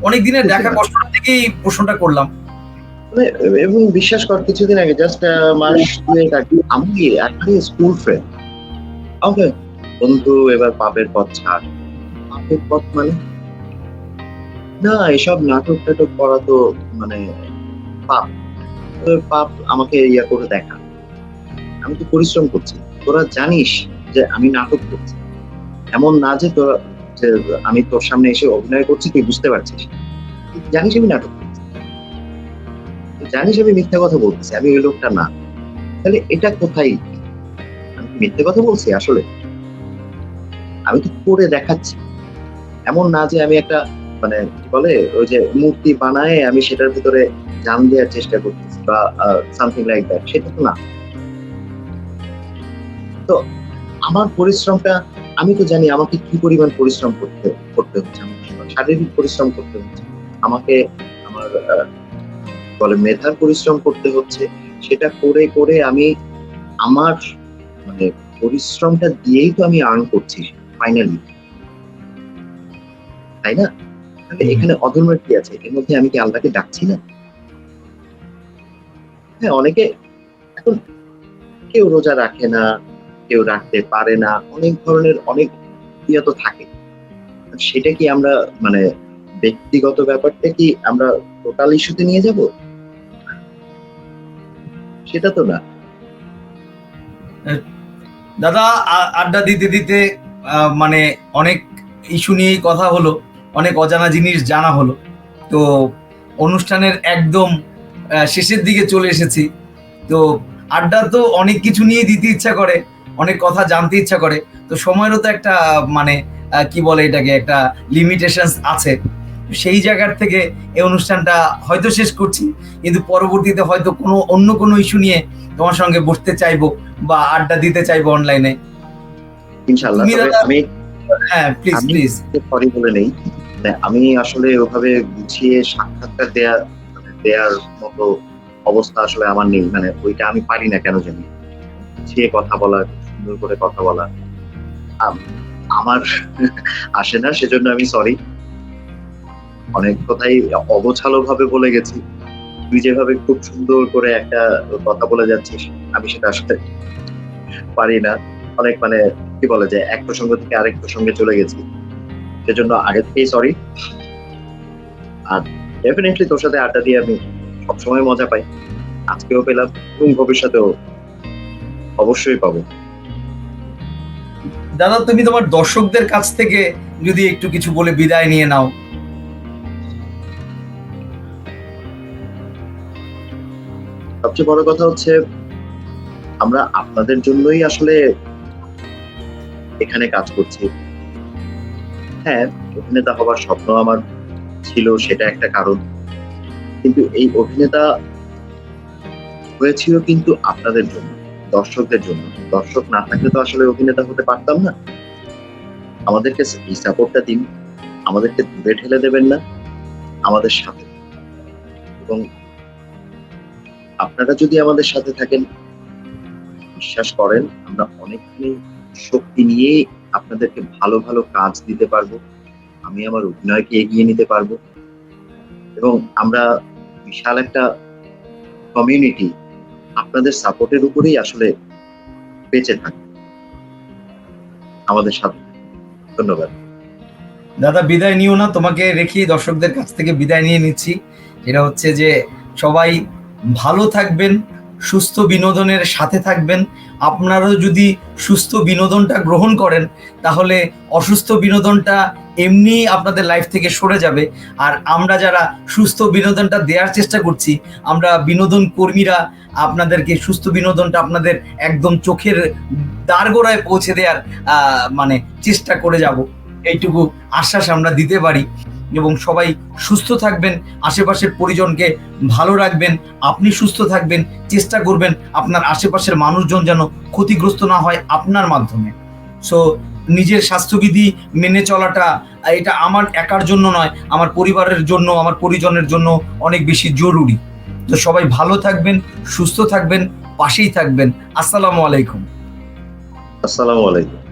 অনেক দিনের দেখা কষ্ট থেকেই প্রশ্নটা করলাম। মানে, এবং বিশ্বাস কর, কিছুদিন আগে জাস্ট মাস 2 আগে আমি একটা স্কুল ফ্রেন্ড ওকে, বন্ধু এবার পাপের পথ ছাড়। পাপের পথ মানে না, এসব নাটক টাটক করা তো মানে পাপ। পাপ আমাকে ইয়া করে দেখা, আমি তো পরিশ্রম করছি। তোরা জানিস যে আমি নাটক করছি, এমন না যে তোরা যে আমি তোর সামনে এসে অভিনয় করছি তুই বুঝতে পারছিস। তুই জানিস আমি নাটক করছি, তুই জানিস আমি মিথ্যা কথা বলতেছি, আমি ওই লোকটা না। তাহলে এটা কোথায় আমি মিথ্যে কথা বলছি? আসলে আমি তো করে দেখাচ্ছি। এমন না যে আমি একটা মানে কি বলে ওই যে মূর্তি বানায় আমি সেটার ভিতরে জান দেওয়ার চেষ্টা করতেছি বা সামথিং লাইক দ্যাট, সেটা তো না। তো আমার পরিশ্রমটা আমি তো জানি আমাকে কি পরিমাণ পরিশ্রম করতে করতে হচ্ছে, আমাকে শারীরিক পরিশ্রম করতে হচ্ছে, আমাকে আমার বলে মেধার পরিশ্রম করতে হচ্ছে। সেটা করে করে আমি আমার মানে পরিশ্রমটা দিয়েই তো আমি আর্ন করছি ফাইনালি, তাই না? তাহলে এখানে অধর্মের কি আছে? এর মধ্যে আমি কি আল্লাহকে ডাকছি না? হ্যাঁ, অনেকে এখন কেউ রোজা রাখে না, কেউ রাখতে পারে না, অনেক ধরনের অনেক ইয়ে তো থাকে। সেটা কি আমরা মানে ব্যক্তিগত ব্যাপারটা কি আমরা টোটাল ইস্যুতে নিয়ে যাব? সেটা তো না। দাদা আড্ডা দিতে দিতে মানে অনেক ইস্যু নিয়েই কথা হলো, অনেক অজানা জিনিস জানা হলো। তো অনুষ্ঠানের একদম শেষের দিকে চলে এসেছি। তো আড্ডা তো অনেক কিছু নিয়ে দিতে ইচ্ছা করে, অনেক কথা জানতে ইচ্ছা করে। তো সময়েরও তো একটা মানে কি বলে এটাকে, একটা লিমিটেশনস আছে। সেই জায়গার থেকে এই অনুষ্ঠানটা হয়তো শেষ করছি, কিন্তু পরবর্তীতে হয়তো অন্য কোনো ইস্যু নিয়ে তোমার সঙ্গে বসতে চাইবো বা আড্ডা দিতে চাইবো অনলাইনে। ইনশাআল্লাহ। আমি হ্যাঁ, প্লিজ প্লিজ সরি বলে নেই, আমি আসলে ওভাবে গুছিয়ে সাক্ষাৎকার দেওয়ার মতো অবস্থা আসলে আমার নেই। মানে ওইটা আমি পারি না কেন জানি, গুছিয়ে কথা বলা, সুন্দর করে কথা বলা আমার আসে না। সেজন্য আমি সরি, অনেক কথাই অগোছালো ভাবে বলে গেছি। তুই যেভাবে খুব সুন্দর করে একটা কথা বলে যাচ্ছিস, আমি সেটা আসলে পারি না। অনেক মানে কি বলে যে এক প্রসঙ্গ থেকে আরেক প্রসঙ্গে চলে গেছি, সেজন্য আগে থেকেই সরি। আর ডেফিনেটলি তোর সাথে আড্ডা দিয়ে আমি সবসময় মজা পাই, আজকেও পেলাম এবং ভবিষ্যতেও অবশ্যই পাবো। দাদা, তুমি তোমার দর্শকদের কাছ থেকে যদি একটু কিছু বলে বিদায় নিয়ে নাও। সবচেয়ে বড় কথা হচ্ছে আমরা আপনাদের জন্যই আসলে এখানে কাজ করছি। হ্যাঁ, অভিনেতা হবার স্বপ্ন আমার ছিল সেটা একটা কারণ, কিন্তু এই অভিনেতা হয়েছিল কিন্তু আপনাদের জন্য, দর্শকদের জন্য। দর্শক না থাকলে তো আসলে অভিনেতা হতে পারতাম না। আমাদেরকে এই সাপোর্টটা দিন, আমাদেরকে দূরে ঠেলে দেবেন না, আমাদের সাথে। এবং আপনারা যদি আমাদের সাথে থাকেন, বিশ্বাস করেন আমরা অনেকখানি শক্তি নিয়ে আপনাদেরকে ভালো ভালো কাজ দিতে পারবো। আমি আমার অভিনয়কে এগিয়ে নিতে পারবো এবং আমরা বিশাল একটা কমিউনিটি আপনাদের সাপোর্টের উপরেই আসলে বেঁচে থাকবে। আমাদের সাথে ধন্যবাদ। দাদা বিদায় নিও না, তোমাকে রেখে দর্শকদের কাছ থেকে বিদায় নিয়ে নিচ্ছি। যেটা হচ্ছে যে সবাই ভালো থাকবেন, সুস্থ বিনোদনের সাথে থাকবেন। আপনারাও যদি সুস্থ বিনোদনটা গ্রহণ করেন তাহলে অসুস্থ বিনোদনটা এমনি আপনাদের লাইফ থেকে সরে যাবে। আর আমরা যারা সুস্থ বিনোদনটা দেওয়ার চেষ্টা করছি, আমরা বিনোদন কর্মীরা আপনাদেরকে সুস্থ বিনোদনটা আপনাদের একদম চোখের দ্বারগোড়ায় পৌঁছে দেওয়ার মানে চেষ্টা করে যাব, এইটুকু আশ্বাস আমরা দিতে পারি। এবং সবাই সুস্থ থাকবেন, আশেপাশের পরিজনকে ভালো রাখবেন, আপনি সুস্থ থাকবেন, চেষ্টা করবেন আপনার আশেপাশের মানুষজন যেন ক্ষতিগ্রস্ত না হয় আপনার মাধ্যমে। সো নিজের স্বাস্থ্যবিধি মেনে চলাটা এটা আমার একার জন্য নয়, আমার পরিবারের জন্য, আমার পরিজনের জন্য অনেক বেশি জরুরি। তো সবাই ভালো থাকবেন, সুস্থ থাকবেন, পাশেই থাকবেন। আসসালামু আলাইকুম। আসসালামু আলাইকুম।